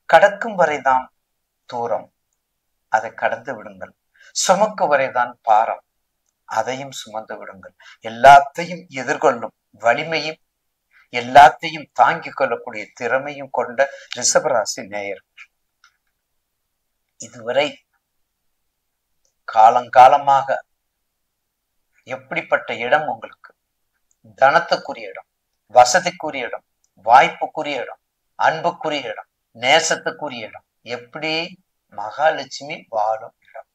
கடக்கும் வரைதான் தூரம், அதை கடந்து விடுங்கள். சுமக்கு வரைதான் பாரம், அதையும் சுமந்து விடுங்கள். எல்லாத்தையும் எதிர்கொள்ளும் வலிமையும் எல்லாத்தையும் தாங்கிக் கொள்ளக்கூடிய திறமையும் கொண்ட ரிஷபராசி நேயர். இதுவரை காலங்காலமாக எப்படிப்பட்ட இடம் உங்களுக்கு? தனத்துக்குரிய இடம், வசதிக்குரிய இடம், வாய்ப்புக்குரிய இடம், அன்புக்குரிய இடம், நேசத்துக்குரிய இடம், எப்படி? மகாலட்சுமி வாழும் இடம்.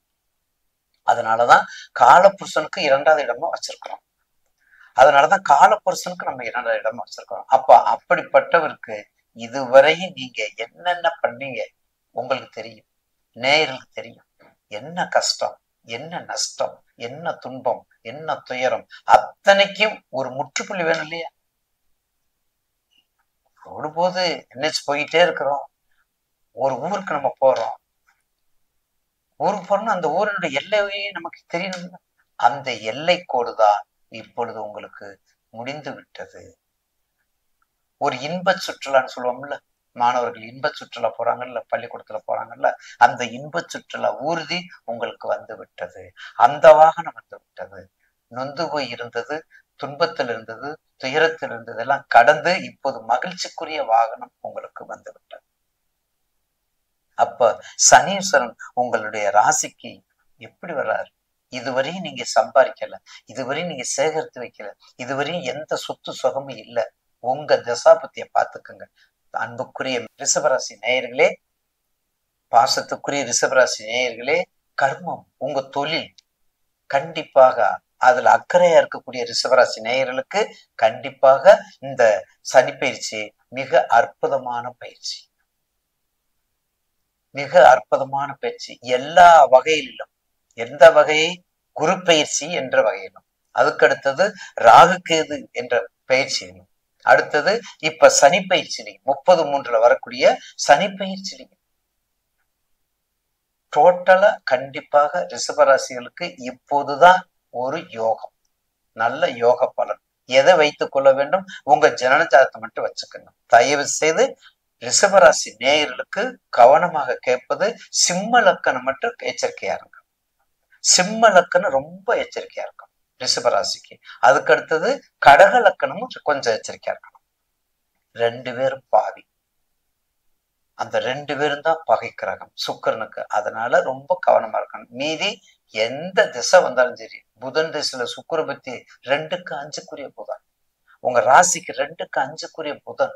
அதனாலதான் காலபுருஷனுக்கு 2வது இடமா வச்சிருக்கிறோம். அதனாலதான் காலபுருஷனுக்கு நம்ம 2வது இடமா வச்சிருக்கிறோம். அப்ப அப்படிப்பட்டவருக்கு இதுவரையும் நீங்க என்னென்ன பண்ணீங்க உங்களுக்கு தெரியும், நேயர்களுக்கு தெரியும். என்ன கஷ்டம், என்ன நஷ்டம், என்ன துன்பம், என்ன துயரம், அத்தனைக்கும் ஒரு முற்றுப்புள்ளி வேணும் இல்லையா? போது என்ஹெச் போயிட்டே இருக்கிறோம். ஒரு ஊருக்கு நம்ம போறோம். ஊருக்கு போறோம்னா அந்த ஊரினுடைய எல்லையே நமக்கு தெரியணும். அந்த எல்லை கோடுதான் இப்பொழுது உங்களுக்கு முடிந்து விட்டது. ஒரு இன்ப சுற்றுலான்னு சொல்லுவோம்ல, மாணவர்கள் இன்ப சுற்றுலா போறாங்கல்ல, பள்ளிக்கூடத்துல போறாங்கல்ல, அந்த இன்ப சுற்றுலா ஊர்தி உங்களுக்கு வந்து விட்டது. அந்த வாகனம் வந்து விட்டது. நொந்து போய் இருந்தது, துன்பத்தில் இருந்தது, துயரத்தில் இருந்தது எல்லாம் கடந்து இப்போது மகிழ்ச்சிக்குரிய வாகனம் உங்களுக்கு வந்து விட்டது. அப்ப சனீஸ்வரன் உங்களுடைய ராசிக்கு எப்படி வர்றாரு? இதுவரையும் நீங்க சம்பாதிக்கல, இதுவரையும் நீங்க சேகரித்து வைக்கல, இதுவரையும் எந்த சொத்து சுகமும் இல்லை. உங்க தசாபத்திய பாத்துக்கோங்க. அன்புக்குரிய ரிஷபராசி நேயர்களே, பாசத்துக்குரிய ரிஷபராசி நேயர்களே, கர்மம் உங்க தொழில் கண்டிப்பாக அதுல அக்கறையா இருக்கக்கூடிய ரிஷபராசி நேயர்களுக்கு கண்டிப்பாக இந்த சனி பயிற்சி மிக அற்புதமான பயிற்சி, மிக அற்புதமான பயிற்சி. எல்லா வகையிலும், எந்த வகையை? குரு பயிற்சி என்ற வகையிலும், அதுக்கடுத்தது ராகு கேது என்ற பயிற்சியிலும், அடுத்தது இப்ப சனி பயிற்சியிலையும் 30/3 வரக்கூடிய சனி பயிற்சியிலையும் டோட்டலா கண்டிப்பாக ரிஷபராசிகளுக்கு இப்போதுதான் ஒரு யோகம், நல்ல யோக பலன். எதை வைத்துக் கொள்ள வேண்டும்? உங்க ஜனன ஜாதகத்தை மட்டும் வச்சுக்கோங்க. தயவு செய்து ரிஷபராசி நேயர்களுக்கு கவனமாக கேட்பது, சிம்ம லக்கணம் மட்டும் எச்சரிக்கையா இருங்க. சிம்ம லக்கணம் ரொம்ப எச்சரிக்கையா இருக்கும் ரிஷபராசிக்கு. அதுக்கு அடுத்தது கடக லக்கணமும் கொஞ்சம் எச்சரிக்கையா இருக்கணும். 2 பேரும் பாவி. அந்த 2 பேரும் தான் பகை கிரகம் சுக்கிரனுக்கு. அதனால ரொம்ப கவனமா இருக்கணும். மீதி எந்த திசை வந்தாலும் சரி, புதன் திசையில சுக்கிர பத்தி 2க்கு 5க்குரிய புதன், உங்க ராசிக்கு 2க்கு 5க்குரிய புதன்,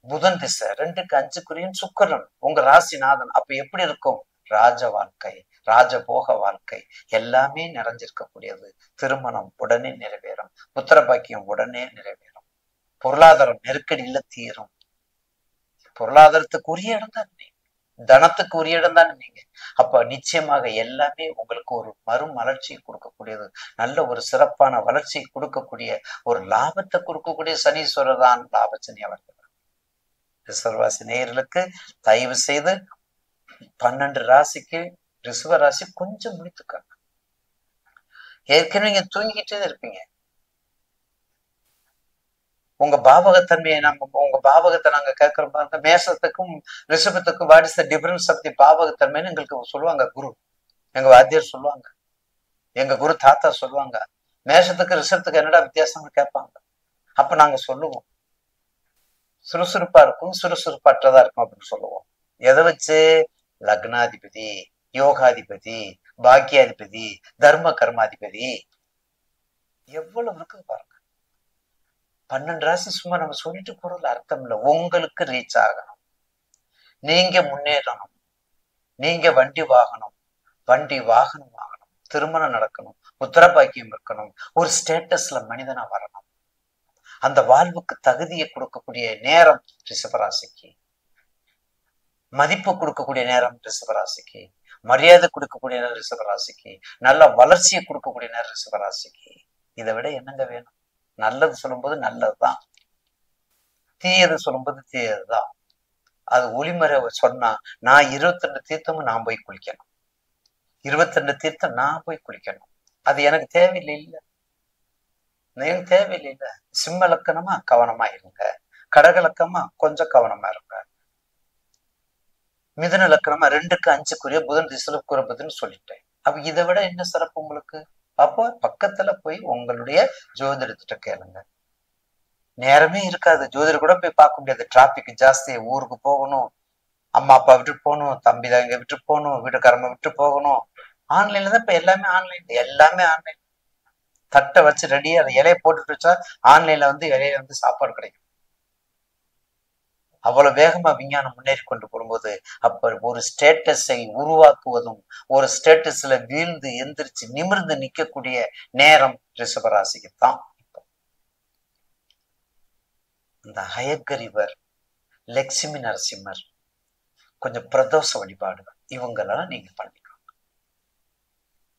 புதன் திசை 2க்கு 5க்குரிய சுக்கிரன் உங்க ராசிநாதன். அப்ப எப்படி இருக்கும்? ராஜ வாழ்க்கை, ராஜபோக வாழ்க்கை எல்லாமே நிறைஞ்சிருக்கக்கூடியது. திருமணம் உடனே நிறைவேறும், புத்திர பாக்கியம் உடனே நிறைவேறும், பொருளாதாரம் நெருக்கடியில தீரும். பொருளாதாரத்துக்கு உரிய இடம் தான் நீங்க, தனத்துக்கு உரிய இடம் தான் நீங்க. அப்ப நிச்சயமாக எல்லாமே உங்களுக்கு ஒரு மறுமலர்ச்சியை கொடுக்கக்கூடியது, நல்ல ஒரு சிறப்பான வளர்ச்சியை கொடுக்கக்கூடிய, ஒரு லாபத்தை கொடுக்கக்கூடிய சனீஸ்வரர் தான் லாபசனி அவர்கள். ரிஷபராசி நேயர்களுக்கு தயவு செய்து 12 ராசிக்கு ரிஷப ராசி கொஞ்சம் முடித்துக்காங்க. ஏற்கனவே நீங்க தூங்கிக்கிட்டே இருப்பீங்க. உங்க பாவகத்தன்மையை உங்க பாவகத்தை நாங்க கேட்கிறோம் பாருங்க. மேசத்துக்கும் ரிஷபத்துக்கும் what is the difference of the பாவகத்தன்மைன்னு எங்களுக்கு சொல்லுவாங்க குரு, எங்க வாத்தியார் சொல்லுவாங்க, எங்க குரு தாத்தா சொல்லுவாங்க. மேஷத்துக்கு ரிஷபத்துக்கு என்னடா வித்தியாசம்னு கேட்பாங்க. அப்ப நாங்க சொல்லுவோம், சுறுசுறுப்பா இருக்கும், சுறுசுறுப்பற்றதா இருக்கும் அப்படின்னு சொல்லுவோம். எதை வச்சு? லக்னாதிபதி, யோகாதிபதி, பாக்கியாதிபதி, தர்ம கர்மாதிபதி, எவ்வளவு இருக்குது பாருங்க. 12 ராசி சும்மா நம்ம சொல்லிட்டு போறதுல அர்த்தம் இல்லை. உங்களுக்கு ரீச் ஆகணும், நீங்க முன்னேறணும், நீங்க வண்டி வாங்கணும் ஆகணும், திருமணம் நடக்கணும், புத்திர பாக்கியம் இருக்கணும், ஒரு ஸ்டேட்டஸ்ல மனிதனா வரணும். அந்த வாழ்வுக்கு தகுதியை கொடுக்கக்கூடிய நேரம் ரிஷபராசிக்கு, மதிப்பு கொடுக்கக்கூடிய நேரம் ரிஷபராசிக்கு, மரியாதை கொடுக்கக்கூடிய நேரம் ரிஷபராசிக்கு, நல்ல வளர்ச்சியை கொடுக்கக்கூடிய நேரம் ரிஷபராசிக்கு. இதை விட என்னங்க வேணும்? நல்லது சொல்லும்போது நல்லதுதான், தீயது சொல்லும்போது தீயதுதான். அது ஒளிமறை சொன்னா, நான் 22 தீர்த்தமும் நான் போய் குளிக்கணும், 22 தீர்த்தம் நான் போய் குளிக்கணும், அது எனக்கு தேவையில்லை. இல்ல, எனக்கு தேவையில்லை. இல்ல, சிம்ம லக்கணமா கவனமா இருங்க. கடகலக்கமா கொஞ்சம் கவனமா இருங்க. மிதுன லக்கணமா 2க்கு 5க்குரிய புதன் திசையில குறைப்பதுன்னு சொல்லிட்டேன். அப்ப இதை விட என்ன சிறப்பு உங்களுக்கு? அப்போ பக்கத்துல போய் உங்களுடைய ஜோதிடத்திட்ட கேளுங்க. நேரமே இருக்காது, ஜோதிடர் கூட போய் பார்க்க முடியாது, டிராபிக் ஜாஸ்தி, ஊருக்கு போகணும், அம்மா அப்பா விட்டு போகணும், தம்பி தங்க விட்டு போகணும், வீட்டுக்காரம்மா விட்டு போகணும். ஆன்லைன்ல தான் இப்ப எல்லாமே ஆன்லைன். தட்டை வச்சு ரெடியா இலையை போட்டுட்டு வச்சா ஆன்லைன்ல இலையில சாப்பாடு கிடைக்கும். அவ்வளவு வேகமா விஞ்ஞானம் முன்னேறி கொண்டு போகும்போது அப்ப ஒரு ஸ்டேட்டஸை உருவாக்குவதும் ஒரு ஸ்டேட்டஸ்ல வீழ்ந்து எந்திரிச்சு நிமிர்ந்து நிக்கக்கூடிய நேரம் ரிஷபராசிக்கு தான். இந்த ஹயக்ரீவர், லட்சுமி நரசிம்மர், கொஞ்சம் பிரதோஷ வழிபாடுகள் இவங்களெல்லாம் நீங்க பண்ணிக்கணும்.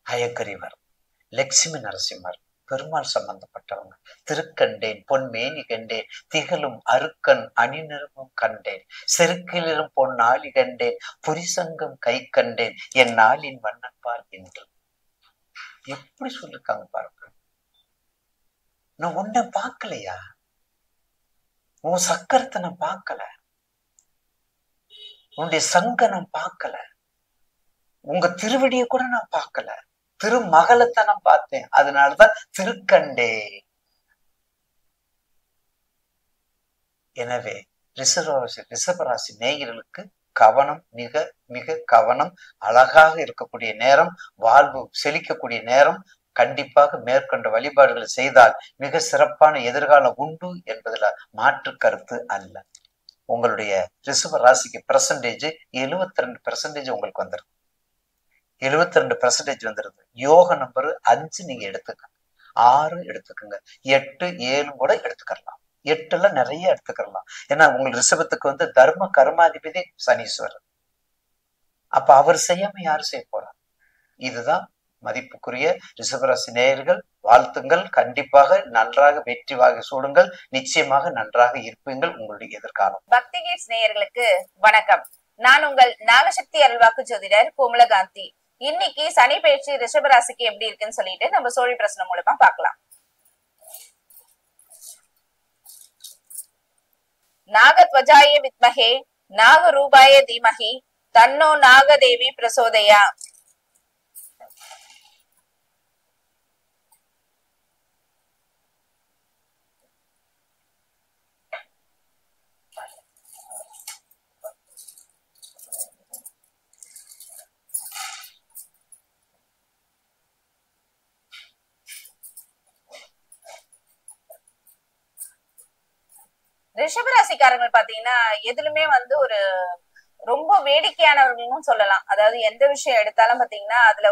ஹயக்ரீவர், லட்சுமி நரசிம்மர் பெருமாள் சம்பந்தப்பட்டவங்க. திருக்கண்டேன் பொன்மேனி கண்டேன், திகழும் அருக்கன் அணிநிறமும் கண்டேன், செருக்கிலும் பொன்னாளி கண்டேன், புரிசங்கம் கை கண்டேன், என் நாளின் வண்ணப்பால் என்று. எப்படி சொல்லிருக்காங்க பாருங்க. நான் உன்னை பார்க்கலையா, உன் சக்கரத்தை நான் பார்க்கல, உன்னுடைய சங்க நான் பார்க்கல, உங்க திருவடியை கூட நான் பார்க்கல, திருமகளத்தை நான் பார்த்தேன், அதனாலதான் திருக்கண்டே. எனவே ரிஷபராசி நேயர்களுக்கு கவனம், மிக மிக கவனம். அழகாக இருக்கக்கூடிய நேரம், வாழ்வு செழிக்கக்கூடிய நேரம். கண்டிப்பாக மேற்கொண்ட வழிபாடுகளை செய்தால் மிக சிறப்பான எதிர்காலம் உண்டு என்பதுல மாற்று கருத்து அல்ல. உங்களுடைய ரிஷப ராசிக்கு பெர்சன்டேஜ் 72% உங்களுக்கு வந்துருக்கு. 72% வந்துருது. யோக நம்பர் 5 நீங்க எடுத்துக்கங்க, 6 எடுத்துக்கோங்க, 8, 7 கூட எடுத்துக்கலாம். 8ல நிறைய எடுத்துக்கலாம். ஏன்னா உங்களுக்கு ரிஷபத்துக்கு தர்ம கர்மாதிபதி சனீஸ்வரர். அப்ப அவர் செய்யாம யாரு செய்ய போறார்? இதுதான் மதிப்புக்குரிய ரிஷபராசி நேயர்கள். வாழ்த்துங்கள். கண்டிப்பாக நன்றாக வெற்றி வாகை சூடுங்கள். நிச்சயமாக நன்றாக இருப்பீங்கள். உங்களுடைய எதிர்காலம். பக்தி கேட்ஸ் நேயர்களுக்கு வணக்கம். நான் உங்கள் நாகசக்தி அருள்வாக்கு ஜோதிடர் கோமலகாந்தி. இன்னைக்கு சனி பயிற்சி ரிஷபராசிக்கு எப்படி இருக்குன்னு சொல்லிட்டு நம்ம சோழி பிரசனம் மூலமா பார்க்கலாம். நாகத்வஜாய வித்மஹே நாகரூபாய தீமஹி தன்னோ நாகதேவி பிரசோதயா. ரிஷபராசிக்காரர்கள் பாத்தீங்கன்னா எதுலுமே ஒரு ரொம்ப வேடிக்கையானவர்களும் சொல்லலாம். அதாவது எந்த விஷயம் எடுத்தாலும் பாத்தீங்கன்னா அதுல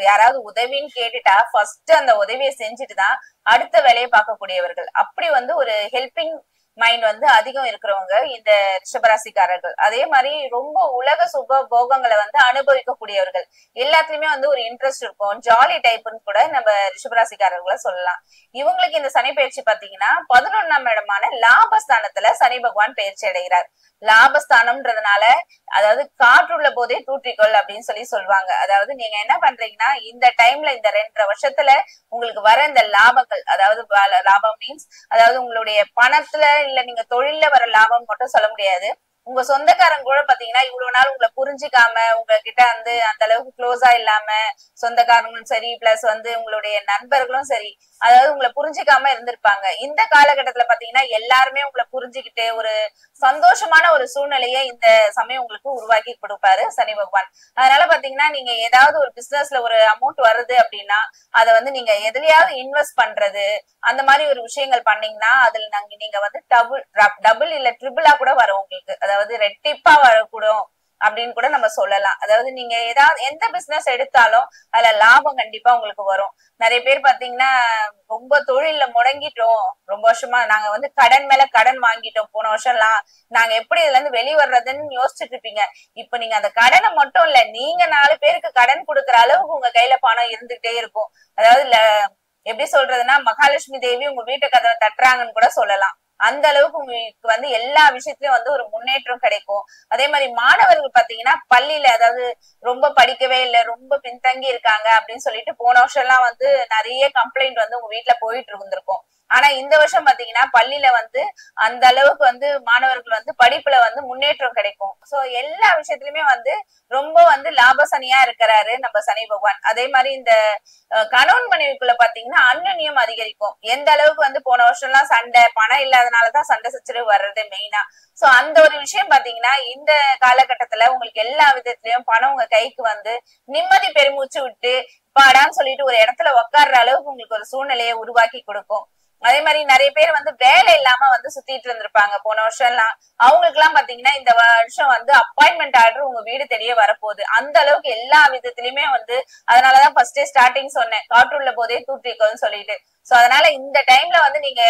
யாராவது உதவின்னு கேட்டுட்டா ஃபர்ஸ்ட் அந்த உதவியை செஞ்சுட்டுதான் அடுத்த வேலையை பார்க்கக்கூடியவர்கள். அப்படி ஒரு ஹெல்பிங் மைண்ட் அதிகம் இருக்கிறவங்க இந்த ரிஷபராசிக்காரர்கள். அதே மாதிரி ரொம்ப உலக சுக போகங்களை அனுபவிக்கக்கூடியவர்கள். எல்லாத்துலயுமே ஒரு இன்ட்ரெஸ்ட் இருக்கும், ஜாலி டைப்னு கூட நம்ம ரிஷபராசிக்காரர்களை சொல்லலாம். இவங்களுக்கு இந்த சனி பயிற்சி பாத்தீங்கன்னா 11ஆம் இடமான லாபஸ்தானத்துல சனி பகவான் பயிற்சி அடைகிறார். லாபஸ்தானம்ன்றதுனால அதாவது காற்றுள்ள போதே தூற்றிக்கொள் அப்படின்னு சொல்லுவாங்க. அதாவது நீங்க என்ன பண்றீங்கன்னா இந்த டைம்ல இந்த 2.5 வருஷத்துல உங்களுக்கு வர இந்த லாபங்கள், அதாவது லாபம் மீன்ஸ் அதாவது உங்களுடைய பணத்துல இல்ல நீங்க தொழில வர லாபம் மட்டும் சொல்ல முடியாது. உங்க சொந்தக்காரங்க கூட பாத்தீங்கன்னா இவ்வளவு நாள் உங்களை புரிஞ்சுக்காம உங்ககிட்ட அந்த அளவுக்கு க்ளோஸா இல்லாம, சொந்தக்காரங்களும் சரி பிளஸ் உங்களுடைய நண்பர்களும் சரி, அதாவது உங்களை புரிஞ்சுக்காம இருந்திருப்பாங்க. இந்த காலகட்டத்துல பாத்தீங்கன்னா எல்லாருமே உங்களை புரிஞ்சுக்கிட்டு ஒரு சந்தோஷமான ஒரு சூழ்நிலையை இந்த சமயம் உங்களுக்கு உருவாக்கி கொடுப்பாரு சனி பகவான். அதனால பாத்தீங்கன்னா நீங்க ஏதாவது ஒரு பிசினஸ்ல ஒரு அமௌண்ட் வருது அப்படின்னா அதை நீங்க எதுலயாவது இன்வெஸ்ட் பண்றது, அந்த மாதிரி ஒரு விஷயங்கள் பண்ணீங்கன்னா அதுல நீங்க டபுள் இல்ல ட்ரிபிளா கூட வரும் உங்களுக்கு, அதாவது ரெட்டிப்பா வரக்கூடும் அப்படின்னு கூட நம்ம சொல்லலாம். அதாவது நீங்க ஏதாவது எந்த பிசினஸ் எடுத்தாலும் அதுல லாபம் கண்டிப்பா உங்களுக்கு வரும். நிறைய பேர் பாத்தீங்கன்னா ரொம்ப தொழில முடங்கிட்டோம், ரொம்ப வருஷமா நாங்க கடன் மேல கடன் வாங்கிட்டோம், போன வருஷம்லாம் நாங்க எப்படி இதுல இருந்து வெளிவர்றதுன்னு யோசிச்சுட்டு இருப்பீங்க. இப்ப நீங்க அந்த கடனை மட்டும் இல்ல, நீங்க 4 பேருக்கு கடன் கொடுக்குற அளவுக்கு உங்க கையில பணம் இருந்துகிட்டே இருக்கும். அதாவது எப்படி சொல்றதுன்னா மகாலட்சுமி தேவி உங்க வீட்டு கதவை தட்டுறாங்கன்னு கூட சொல்லலாம். அந்த அளவுக்கு உங்களுக்கு எல்லா விஷயத்திலயும் ஒரு முன்னேற்றம் கிடைக்கும். அதே மாதிரி மாணவர்கள் பாத்தீங்கன்னா பள்ளியில அதாவது ரொம்ப படிக்கவே இல்லை, ரொம்ப பின்தங்கி இருக்காங்க அப்படின்னு சொல்லிட்டு போன வருஷம் எல்லாம் நிறைய கம்ப்ளைண்ட் உங்க வீட்டுல போயிட்டு இருந்திருக்கும். ஆனா இந்த வருஷம் பாத்தீங்கன்னா பள்ளியில வந்து அந்த அளவுக்கு வந்து மாணவர்கள் வந்து படிப்புல வந்து முன்னேற்றம் கிடைக்கும். சோ எல்லா விஷயத்திலுமே வந்து ரொம்ப வந்து லாபசனியா இருக்கிறாரு நம்ம சனி பகவான். அதே மாதிரி இந்த கணவன் மனைவிக்குள்ள பாத்தீங்கன்னா அந்யோன்யம் அதிகரிக்கும். எந்த அளவுக்கு வந்து போன வருஷம் எல்லாம் சண்டை, பணம் இல்லாதனாலதான் சண்டை சச்சரவு வர்றது மெயினா. சோ அந்த ஒரு விஷயம் பாத்தீங்கன்னா இந்த காலகட்டத்துல உங்களுக்கு எல்லா விதத்திலயும் பணம் உங்க கைக்கு வந்து நிம்மதி பெருமூச்சு விட்டு பாடான்னு சொல்லிட்டு ஒரு இடத்துல உட்கார்ற அளவுக்கு உங்களுக்கு ஒரு சூழ்நிலையை உருவாக்கி கொடுக்கும். அதே மாதிரி நிறைய பேர் வந்து வேலை இல்லாம வந்து சுத்திட்டு இருந்திருப்பாங்க போன வருஷம் எல்லாம். அவங்களுக்கு எல்லாம் பாத்தீங்கன்னா இந்த வருஷம் வந்து அப்பாயின்மெண்ட் ஆர்டர் உங்க வீடு தெரிய வரப்போகுது. அந்த அளவுக்கு எல்லா விதத்திலயுமே வந்து அதனாலதான் ஃபர்ஸ்ட் ஸ்டார்டிங் சொன்னேன், காற்றுள்ள போதே தூற்றிக்கோன்னு சொல்லிட்டு. சோ அதனால இந்த டைம்ல வந்து நீங்க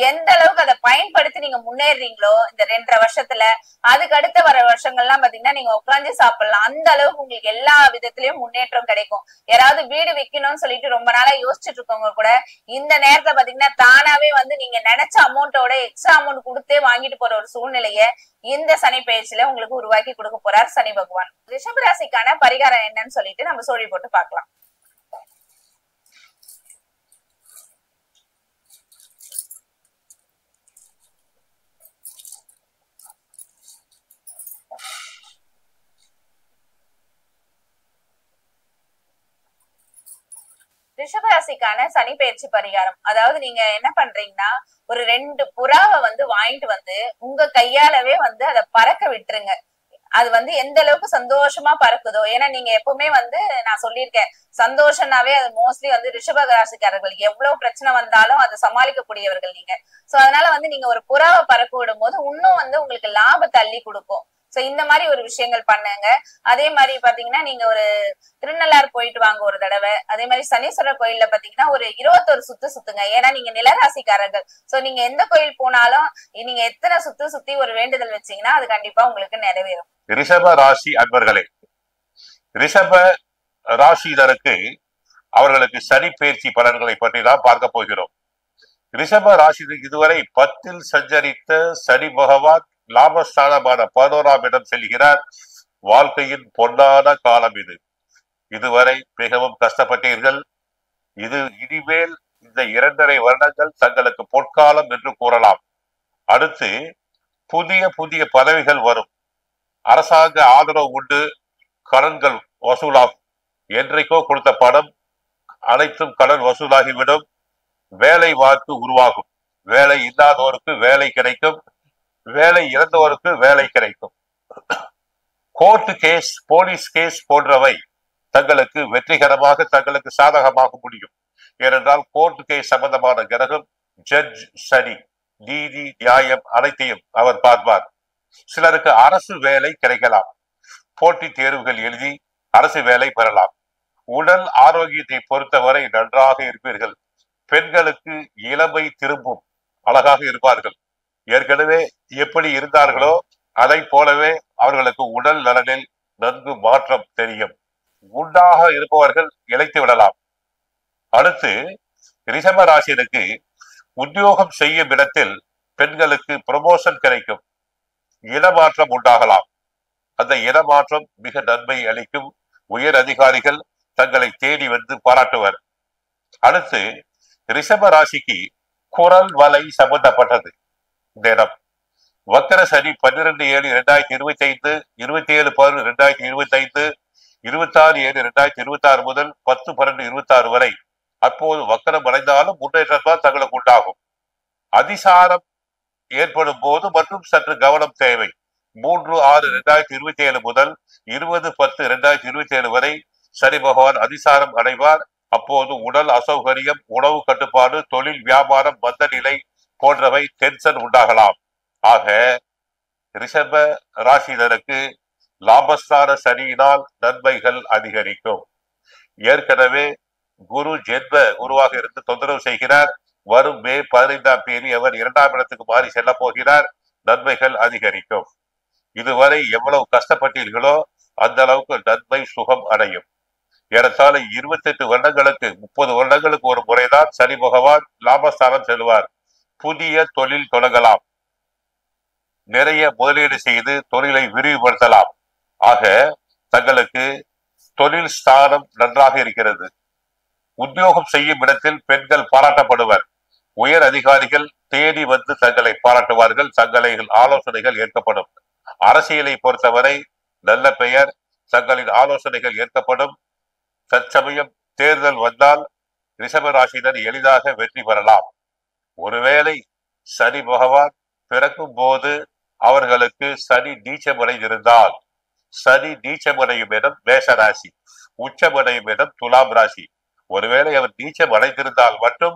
எந்த அளவுக்கு அதை பயன்படுத்தி நீங்க முன்னேறீங்களோ இந்த 2.5 வருஷத்துல, அதுக்கு அடுத்த வர வருஷங்கள்லாம் பாத்தீங்கன்னா நீங்க உட்காந்து சாப்பிடலாம். அந்த அளவுக்கு உங்களுக்கு எல்லா விதத்திலயும் முன்னேற்றம் கிடைக்கும். யாராவது வீடு விற்கணும்னு சொல்லிட்டு ரொம்ப நாளா யோசிச்சுட்டு இருக்கவங்க கூட இந்த நேரத்துல பாத்தீங்கன்னா தானாவே வந்து நீங்க நினைச்ச அமௌண்டோட எக்ஸ்ட்ரா அமௌண்ட் கொடுத்தே வாங்கிட்டு போற ஒரு சூழ்நிலைய இந்த சனி பயிற்சியில உங்களுக்கு உருவாக்கி கொடுக்க போறார் சனி பகவான். ரிஷபராசிக்கான பரிகாரம் என்னன்னு சொல்லிட்டு நம்ம சோழி போட்டு பார்க்கலாம். ரிஷபராசிக்கான சனி பயிற்சி பரிகாரம், அதாவது நீங்க என்ன பண்றீங்கன்னா ஒரு 2 புறாவை வந்து வாங்கிட்டு வந்து உங்க கையாலவே வந்து அதை பறக்க விட்டுருங்க. அது வந்து எந்த அளவுக்கு சந்தோஷமா பறக்குதோ, ஏன்னா நீங்க எப்பவுமே வந்து நான் சொல்லியிருக்கேன் சந்தோஷம்னாவே அது மோஸ்ட்லி வந்து ரிஷப ராசிக்காரர்கள் எவ்வளவு பிரச்சனை வந்தாலும் அதை சமாளிக்கக்கூடியவர்கள் நீங்க. சோ அதனால வந்து நீங்க ஒரு புறாவை பறக்க விடும் போது இன்னும் வந்து உங்களுக்கு லாபத்தை அள்ளி கொடுக்கும். சோ இந்த மாதிரி ஒரு விஷயங்கள் பண்ணுங்க. அதே மாதிரி பாத்தீங்கன்னா நீங்க ஒரு திருநள்ளாறு போயிட்டு வாங்க ஒரு தடவை. அதே மாதிரி சனீஸ்வரர் கோயில்ல பாத்தீங்கன்னா ஒரு 21 சுத்து சுத்துங்க. ஏன்னா நீங்க நிலராசிக்காரர்கள். சோ நீங்க எந்த கோயில் போனாலும் நீங்க எத்தனை சுத்து சுத்தி ஒரு வேண்டுதல் வச்சீங்கன்னா அது கண்டிப்பா உங்களுக்கு நிறைவேறும். ரிஷப ராசி அன்பர்களே, ரிஷப ராசியினருக்கு அவர்களுக்கு சனி பயிற்சி பலன்களை பற்றி தான் பார்க்க போகிறோம். ரிஷப ராசியில் இதுவரை 10ல் சஞ்சரித்த சனி பகவான் லாபஸ்தானமான 11ஆம் இடம் செல்கிறார். வாழ்க்கையின் பொன்னான காலம் இது. இதுவரை மிகவும் கஷ்டப்பட்டீர்கள். இது இனிமேல் இந்த 2.5 வருடங்கள் தங்களுக்கு பொற்காலம் என்று கூறலாம். அடுத்து புதிய புதிய பதவிகள் வரும். அரசாங்க ஆதரவு உண்டு. கடன்கள் வசூலாகும். என்றைக்கோ கொடுத்த பணம் அனைத்தும் கடன் வசூலாகிவிடும். வேலை வாய்ப்பு உருவாகும். வேலை இல்லாதோருக்கு வேலை கிடைக்கும். வேலை இழந்தோருக்கு வேலை கிடைக்கும். கோர்ட் கேஸ், போலீஸ் கேஸ் போன்றவை தங்களுக்கு வெற்றிகரமாக தங்களுக்கு சாதகமாக முடியும். ஏனென்றால் கோர்ட் கேஸ் சம்பந்தமான கிரகம் ஜட்ஜ் சனி. நீதி நியாயம் அனைத்தையும் அவர் பார்ப்பார். சிலருக்கு அரசு வேலை கிடைக்கலாம். போட்டி தேர்வுகள் எழுதி அரசு வேலை பெறலாம். உடல் ஆரோக்கியத்தை பொறுத்தவரை நன்றாக இருப்பீர்கள். பெண்களுக்கு இளமை திரும்பும். அழகாக இருப்பார்கள். ஏற்கனவே எப்படி இருந்தார்களோ அதை போலவே அவர்களுக்கு உடல் நலனில் நன்கு மாற்றம் தெரியும். குண்டாக இருப்பவர்கள் இழைத்து விடலாம். அடுத்து ரிஷப ராசியனுக்கு உத்தியோகம் செய்யும் இடத்தில் பெண்களுக்கு ப்ரமோஷன் கிடைக்கும். இடமாற்றம் உண்டாகலாம். அந்த இடமாற்றம் மிக நன்மை அளிக்கும். உயர் அதிகாரிகள் தங்களை தேடி வந்து பாராட்டுவர். அடுத்து ரிஷப ராசிக்கு குரல் வலை சம்பந்தப்பட்டது இந்த இடம். வக்கர சனி 12/7/2025, 27/10/2025, 26/7/2026 முதல் 10/12/26 வரை. அப்போது வக்கரம் அடைந்தாலும் முன்னேற்றம் தான் தங்களுக்கு உண்டாகும். அதிசாரம் ஏற்படும் போது மற்றும் சற்று கவனம் தேவை. 3/6/2027 முதல் 20/10/2027 வரை சனி பகவான் அதிசாரம் அடைவார். அப்போது உடல் அசௌகரியம், உணவு கட்டுப்பாடு, தொழில் வியாபாரம், மந்த நிலை போன்றவை டென்ஷன் உண்டாகலாம். ஆக ரிஷப ராசியினருக்கு லாபஸ்தான சனியினால் நன்மைகள் அதிகரிக்கும். ஏற்கனவே குரு ஜென்ம குருவாக இருந்து தொந்தரவு செய்கிறார். வரும் மே 15ஆம் தேதி அவர் 2ஆம் இடத்துக்கு மாறி செல்ல போகிறார். நன்மைகள் அதிகரிக்கும். இதுவரை எவ்வளவு கஷ்டப்பட்டீர்களோ அந்த அளவுக்கு நன்மை சுகம் அடையும். ஏறத்தாழ 28 வருடங்களுக்கு 30 வருடங்களுக்கு ஒரு முறைதான் சனி பகவான் லாபஸ்தானம் செல்வார். புதிய தொழில் தொடங்கலாம். நிறைய முதலீடு செய்து தொழிலை விரிவுபடுத்தலாம். ஆக தங்களுக்கு தொழில் ஸ்தானம் நன்றாக இருக்கிறது. உத்தியோகம் செய்யும் இடத்தில் பெண்கள் பாராட்டப்படுவர். உயர் அதிகாரிகள் தேடி வந்து தங்களை பாராட்டுவார்கள். தங்களின் ஆலோசனைகள் ஏற்கப்படும். அரசியலை பொறுத்தவரை நல்ல பெயர், தங்களின் ஆலோசனைகள் ஏற்கப்படும். தற்சமயம் தேர்தல் வந்தால் ரிஷபராசினர் எளிதாக வெற்றி பெறலாம். ஒருவேளை சனி பகவான் பிறக்கும் போது அவர்களுக்கு சனி நீச்சமடைந்திருந்தால், சனி நீச்சமடையும் இடம் மேஷராசி, உச்சமடையும் இடம் துலாம் ராசி. ஒருவேளை அவர் நீச்சம் அடைந்திருந்தால் மட்டும்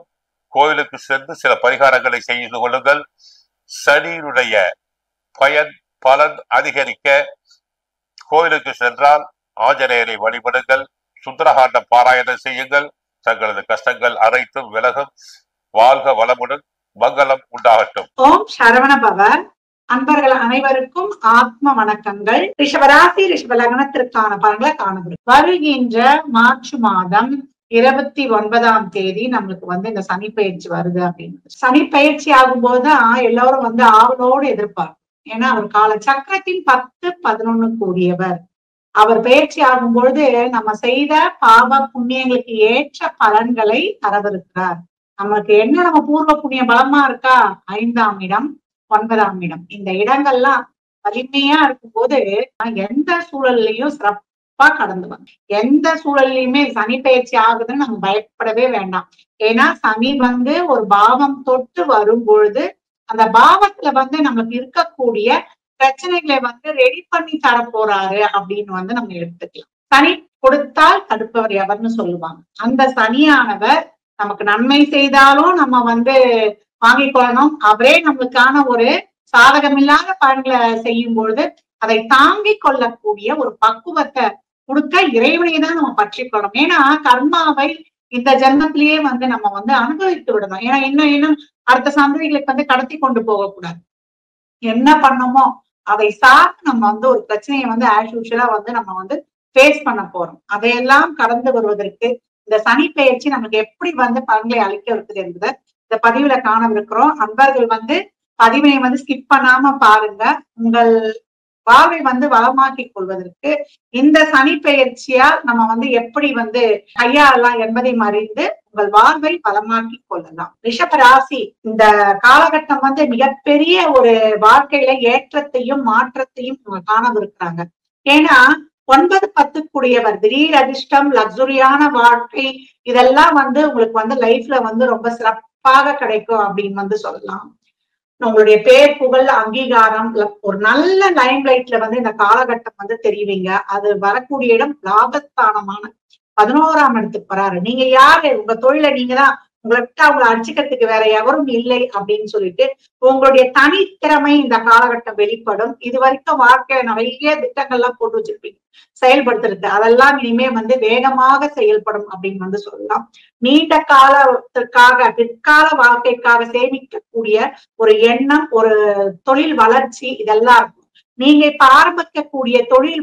கோயிலுக்கு சென்று சில பரிகாரங்களை செய்து கொள்ளுங்கள். சனியினுடைய பலன் அதிகரிக்க கோயிலுக்கு சென்றால் ஆஞ்சநேயரை வழிபடுங்கள், சுந்தரகாண்டம் பாராயணம் செய்யுங்கள். தங்களது கஷ்டங்கள் அனைத்தும் விலகும். வாழ்க வளமுடன், மங்களம் உண்டாகட்டும். ஓம் சரவண பவர். அன்பர்கள் அனைவருக்கும் ஆத்ம வணக்கங்கள். ரிஷபராசி ரிஷப லக்னத்திற்கான பலன்களை காணப்படும். வருகின்ற மார்ச் மாதம் 29ஆம் தேதி நம்மளுக்கு இந்த சனி பயிற்சி வருது அப்படின்னு. சனி பயிற்சி ஆகும் போதுதான் எல்லாரும் ஆவலோடு எதிர்ப்பார். ஏன்னா அவர் கால சக்கரத்தின் 10, 11 கூடியவர். அவர் பயிற்சி ஆகும் பொழுது நம்ம செய்த பாவ புண்ணியங்களுக்கு ஏற்ற பலன்களை தரவிருக்கிறார். நமக்கு நம்ம பூர்வ புண்ணிய பலமா இருக்கா, 5ஆம் இடம், 9ஆம் இடம், இந்த இடங்கள்லாம் வலிமையா இருக்கும் போது எந்த சூழல்லையும் சிறப்பா கடந்து வரும். எந்த சூழல்லையுமே சனி பயிற்சி ஆகுதுன்னு நம்ம பயப்படவே வேண்டாம். ஏன்னா சனி ஒரு பாவம் தொட்டு வரும் பொழுது அந்த பாவத்துல நமக்கு இருக்கக்கூடிய பிரச்சனைகளை ரெடி பண்ணி தர போறாரு அப்படின்னு நம்ம எடுத்துக்கலாம். சனி கொடுத்தால் தடுப்பவர் எவர்னு சொல்லுவாங்க. அந்த சனியானவர் நமக்கு நன்மை செய்தாலும் நம்ம வாங்கிக் கொள்ளணும். அவரே நம்மளுக்கான ஒரு சாதகமில்லாத பலன்களை செய்யும் பொழுது அதை தாங்கிக் கொள்ளக்கூடிய ஒரு பக்குவத்தை கொடுக்க இறைவனையை தான் நம்ம பற்றி கொள்ளணும். ஏன்னா கர்மாவை இந்த ஜென்மத்திலேயே நம்ம அனுபவித்து விடணும். ஏன்னா இன்னும் அடுத்த சந்ததிகளுக்கு கடத்தி கொண்டு போகக்கூடாது. என்ன பண்ணமோ அதை சார்ந்து நம்ம ஒரு பிரச்சனையை ஆஸ் யூஷுவலா நம்ம ஃபேஸ் பண்ண போறோம். அதையெல்லாம் கடந்து வருவதற்கு இந்த சனி பயிற்சி நமக்கு எப்படி பலன்களை அளிக்க இருக்குது என்பதை இந்த பதிவுல காணவிருக்கிறோம். அன்பர்கள் பதிவினை ஸ்கிப் பண்ணாம பாருங்க. உங்கள் வாழ்வை வளமாக்கி கொள்வதற்கு இந்த சனி பயிற்சியால் நம்ம எப்படி கையாளலாம் என்பதை அறிந்து உங்கள் வாழ்வை வளமாக்கி கொள்ளலாம். ரிஷப ராசி இந்த காலகட்டம் மிகப்பெரிய ஒரு வாழ்க்கையில ஏற்றத்தையும் மாற்றத்தையும் காணவிருக்கிறாங்க. ஏன்னா 9, 10 கூடியவர் திடீர் அதிர்ஷ்டம், லக்ஸுரியான வாழ்க்கை, இதெல்லாம் உங்களுக்கு லைஃப்ல ரொம்ப சிறப்பாக கிடைக்கும் அப்படின்னு சொல்லலாம். உங்களுடைய பேர், புகழ், அங்கீகாரம், ஒரு நல்ல லைம் லைட்ல இந்த காலகட்டம் தெரிவிங்க. அது வரக்கூடிய இடம் லாபஸ்தானமான 11ஆம் இடத்துக்கு வராரு. நீங்க யாரு, உங்க தொழில நீங்க தான், உங்களை விட்டு அவங்களை அடிச்சுக்கிறதுக்கு வேற எவரும் இல்லை அப்படின்னு சொல்லிட்டு உங்களுடைய தனித்திறமை இந்த காலகட்டம் வெளிப்படும். இது வரைக்கும் வாழ்க்கையில நிறைய திட்டங்கள்லாம் போட்டு வச்சிருப்பீங்க செயல்படுத்துறது, அதெல்லாம் இனிமே வேகமாக செயல்படும் அப்படின்னு சொல்லலாம். நீண்ட காலத்திற்காக, பிற்கால வாழ்க்கைக்காக சேமிக்கக்கூடிய ஒரு எண்ணம், ஒரு தொழில் வளர்ச்சி, இதெல்லாம் இருக்கும். நீங்க இப்ப ஆரம்பிக்கக்கூடிய தொழில்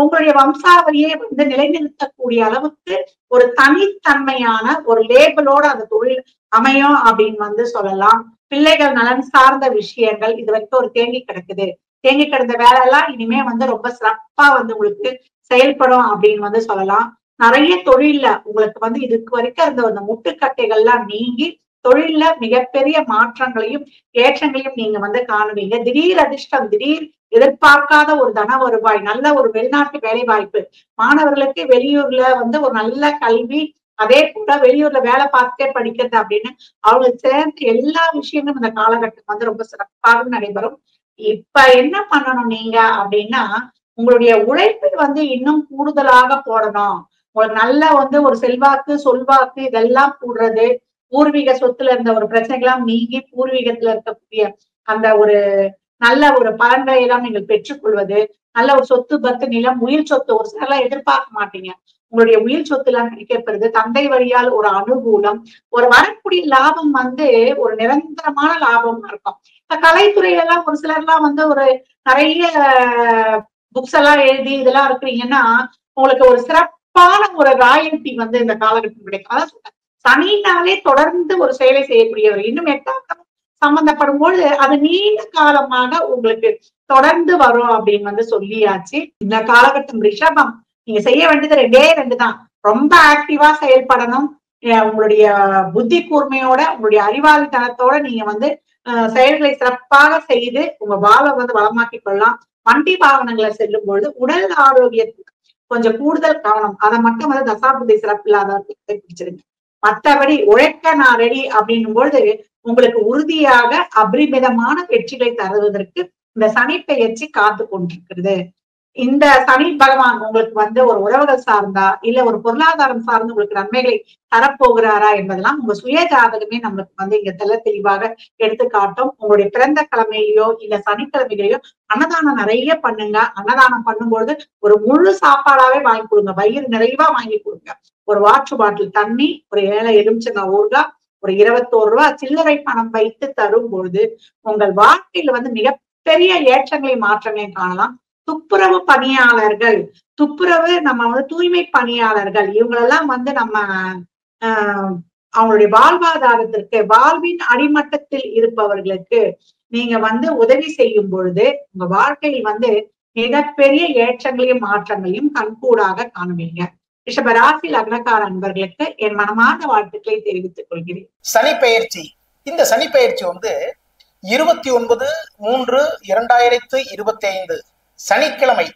உங்களுடைய வம்சாவளியே நிலைநிறுத்தக்கூடிய அளவுக்கு ஒரு தனித்தன்மையான ஒரு லேபிளோட அந்த தொழில் அமையும் அப்படின்னு சொல்லலாம். பிள்ளைகள் நலன் சார்ந்த விஷயங்கள் இது வரைக்கும் ஒரு தேங்கி கிடந்த வேலை எல்லாம் இனிமே ரொம்ப சிறப்பா உங்களுக்கு செயல்படும் அப்படின்னு சொல்லலாம். நிறைய தொழில்ல உங்களுக்கு இதுக்கு வரைக்கும் அந்த முட்டுக்கட்டைகள்லாம் நீங்கி தொழில்ல மிகப்பெரிய மாற்றங்களையும் ஏற்றங்களையும் நீங்க காணுவீங்க. திடீர் அதிர்ஷ்டம், திடீர் எதிர்பார்க்காத ஒரு தன வருவாய், நல்ல ஒரு வெளிநாட்டு வேலை வாய்ப்பு, மாணவர்களுக்கு வெளியூர்ல ஒரு நல்ல கல்வி, அதே போல வெளியூர்ல வேலை பார்த்துட்டே படிக்கிறது அப்படின்னு அவங்களுக்கு சேர்ந்து எல்லா விஷயங்களும் இந்த காலகட்டம் ரொம்ப சிறப்பாக நடைபெறும். இப்ப என்ன பண்ணணும் நீங்க அப்படின்னா, உங்களுடைய உழைப்பு இன்னும் கூடுதலாக போடணும். உங்களுக்கு நல்ல ஒரு செல்வாக்கு, சொல்வாக்கு இதெல்லாம் கூடுறது, பூர்வீக சொத்துல இருந்த ஒரு பிரச்சனைகள்லாம் நீங்கி பூர்வீகத்துல இருக்கக்கூடிய அந்த ஒரு நல்ல ஒரு பலன்களை எல்லாம் நீங்கள் பெற்றுக்கொள்வது, நல்ல ஒரு சொத்து, பத்து, நிலம், உயிர் சொத்து, ஒரு சிலர்லாம் எதிர்பார்க்க மாட்டீங்க, உங்களுடைய உயிர் சொத்து எல்லாம் கிடைக்கப்படுது. தந்தை வழியால் ஒரு அனுகூலம், ஒரு வரக்கூடிய லாபம் ஒரு நிரந்தரமான லாபம் இருக்கும். இப்ப கலைத்துறையில எல்லாம் ஒரு சிலர்லாம் ஒரு நிறைய புக்ஸ் எல்லாம் எழுதி இதெல்லாம் இருக்கிறீங்கன்னா உங்களுக்கு ஒரு சிறப்பான ஒரு ராயல்டி இந்த காலகட்டம் கிடைக்கும். அதான் சனினாலே தொடர்ந்து ஒரு செயலை செய்யக்கூடியவர். இன்னும் 8ஆம் சம்பந்தப்படும் போது அது நீண்ட காலமாக உங்களுக்கு தொடர்ந்து வரும் அப்படின்னு சொல்லியாச்சு. இந்த காலகட்டம் ரிஷபம் நீங்க செய்ய வேண்டியது 2 தான். ரொம்ப ஆக்டிவா செயல்படணும். உங்களுடைய புத்தி கூர்மையோட உங்களுடைய அறிவாளித்தனத்தோட நீங்க வந்து செயல்களை சிறப்பாக செய்து உங்க வாழ்வை வந்து வளமாக்கி கொள்ளலாம். வண்டி வாகனங்களை செல்லும் பொழுது உடல் ஆரோக்கியத்துக்கு கொஞ்சம் கூடுதல் கவனம், அதை மட்டும் வந்து தசாபுத்தி சிறப்பு இல்லாதவர்களுக்கு பிடிச்சிருங்க. மற்றபடி உழைக்க நான் ரெடி அப்படின்னும் பொழுது உங்களுக்கு உறுதியாக அபரிமிதமான வெற்றிகளை தருவதற்கு இந்த சனி பெயர்ச்சி காத்து கொண்டிருக்கிறது. இந்த சனி பகவான் உங்களுக்கு வந்து ஒரு உறவுகள் சார்ந்தா இல்ல ஒரு பொருளாதாரம் சார்ந்து உங்களுக்கு நன்மைகளை தரப்போகிறாரா என்பதெல்லாம் உங்க சுய ஜாதகமே நம்மளுக்கு வந்து இங்க தெளிவாக எடுத்து காட்டும். உங்களுடைய பிறந்த கிழமையிலயோ இல்ல சனிக்கிழமைகளையோ அன்னதானம் நிறைய பண்ணுங்க. அன்னதானம் பண்ணும்பொழுது ஒரு முழு சாப்பாடாவே வாங்கி கொடுங்க, வயிறு நிறைவா வாங்கி கொடுங்க. ஒரு வாட்டர் பாட்டில் தண்ணி, ஒரு 7 எலுமிச்சங்காய் ஊறுகாய், ஒரு 21 ரூபாய் சில்லறை பணம் வைத்து தரும் பொழுது உங்கள் வாழ்க்கையில வந்து மிகப்பெரிய ஏற்றங்களை மாற்றங்களையும் காணலாம். துப்புரவு பணியாளர்கள், துப்புரவு நம்ம வந்து தூய்மை பணியாளர்கள், இவங்களெல்லாம் வந்து நம்ம அவங்களுடைய வாழ்வாதாரத்திற்கு, வாழ்வின் அடிமட்டத்தில் இருப்பவர்களுக்கு நீங்க வந்து உதவி செய்யும் பொழுது உங்க வாழ்க்கையில் வந்து மிகப்பெரிய ஏற்றங்களையும் மாற்றங்களையும் கண்கூடாக காணுவீங்க. ரிஷபராசி லக்னக்கார அன்பர்களுக்கு என் மனமார்ந்த வாழ்த்துக்களை தெரிவித்துக் கொள்கிறேன். சனி பெயர்ச்சி, இந்த சனி பெயர்ச்சி வந்து 29/3/2025 சனிக்கிழமை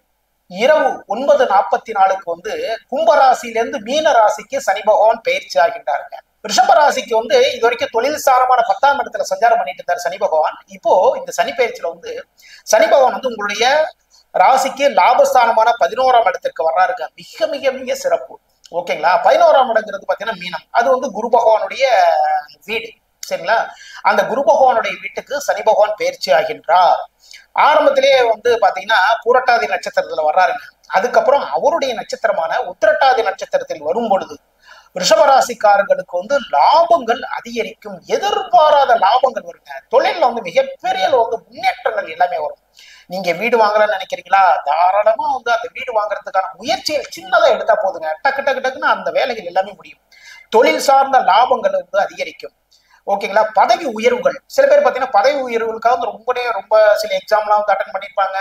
இரவு 9:44 வந்து கும்பராசியிலிருந்து மீன ராசிக்கு சனி பகவான் பெயர்ச்சி ஆகின்றாருங்க. ரிஷபராசிக்கு வந்து இது வரைக்கும் தொழில் சாரமான 10ஆம் இடத்துல சஞ்சாரம் பண்ணிட்டு இருந்தார் சனி பகவான். இப்போ இந்த சனி பெயர்ச்சியில வந்து சனி பகவான் வந்து உங்களுடைய ராசிக்கு லாபஸ்தானமான 11ஆம் இடத்திற்கு வர்றாருங்க. மிக மிக மிக சிறப்பு. ஓகேங்களா? 11ஆம் இடங்கிறது பாத்தீங்கன்னா மீனம், அது வந்து குரு பகவானுடைய வீடு. சரிங்களா? அந்த குரு பகவானுடைய வீட்டுக்கு சனி பகவான் பெயர்ச்சி ஆகின்றார். ஆரம்பத்திலேயே வந்து பாத்தீங்கன்னா பூரட்டாதி நட்சத்திரத்துல வர்றாருங்க. அதுக்கப்புறம் அவருடைய நட்சத்திரமான உத்திரட்டாதி நட்சத்திரத்தில் வரும் பொழுது ரிஷபராசிக்காரர்களுக்கு வந்து லாபங்கள் அதிகரிக்கும். எதிர்பாராத லாபங்கள் வருங்க. தொழில வந்து மிகப்பெரிய வந்து முன்னேற்றங்கள் எல்லாமே வரும். நீங்க வீடு வாங்கலாம்னு நினைக்கிறீங்களா? தாராளமா வந்து அந்த வீடு வாங்குறதுக்கான முயற்சிகள் சின்னதா எடுத்தா போதுங்க. டக்கு டக்கு டக்குன்னு அந்த வேலைகள் எல்லாமே முடியும். தொழில் சார்ந்த லாபங்கள் வந்து அதிகரிக்கும். ஓகேங்களா? பதவி உயர்வுகள், சில பேர் பாத்தீங்கன்னா பதவி உயர்வுகளுக்காக வந்து ரொம்ப சில எக்ஸாம்லாம் வந்து அட்டன் பண்ணிருப்பாங்க,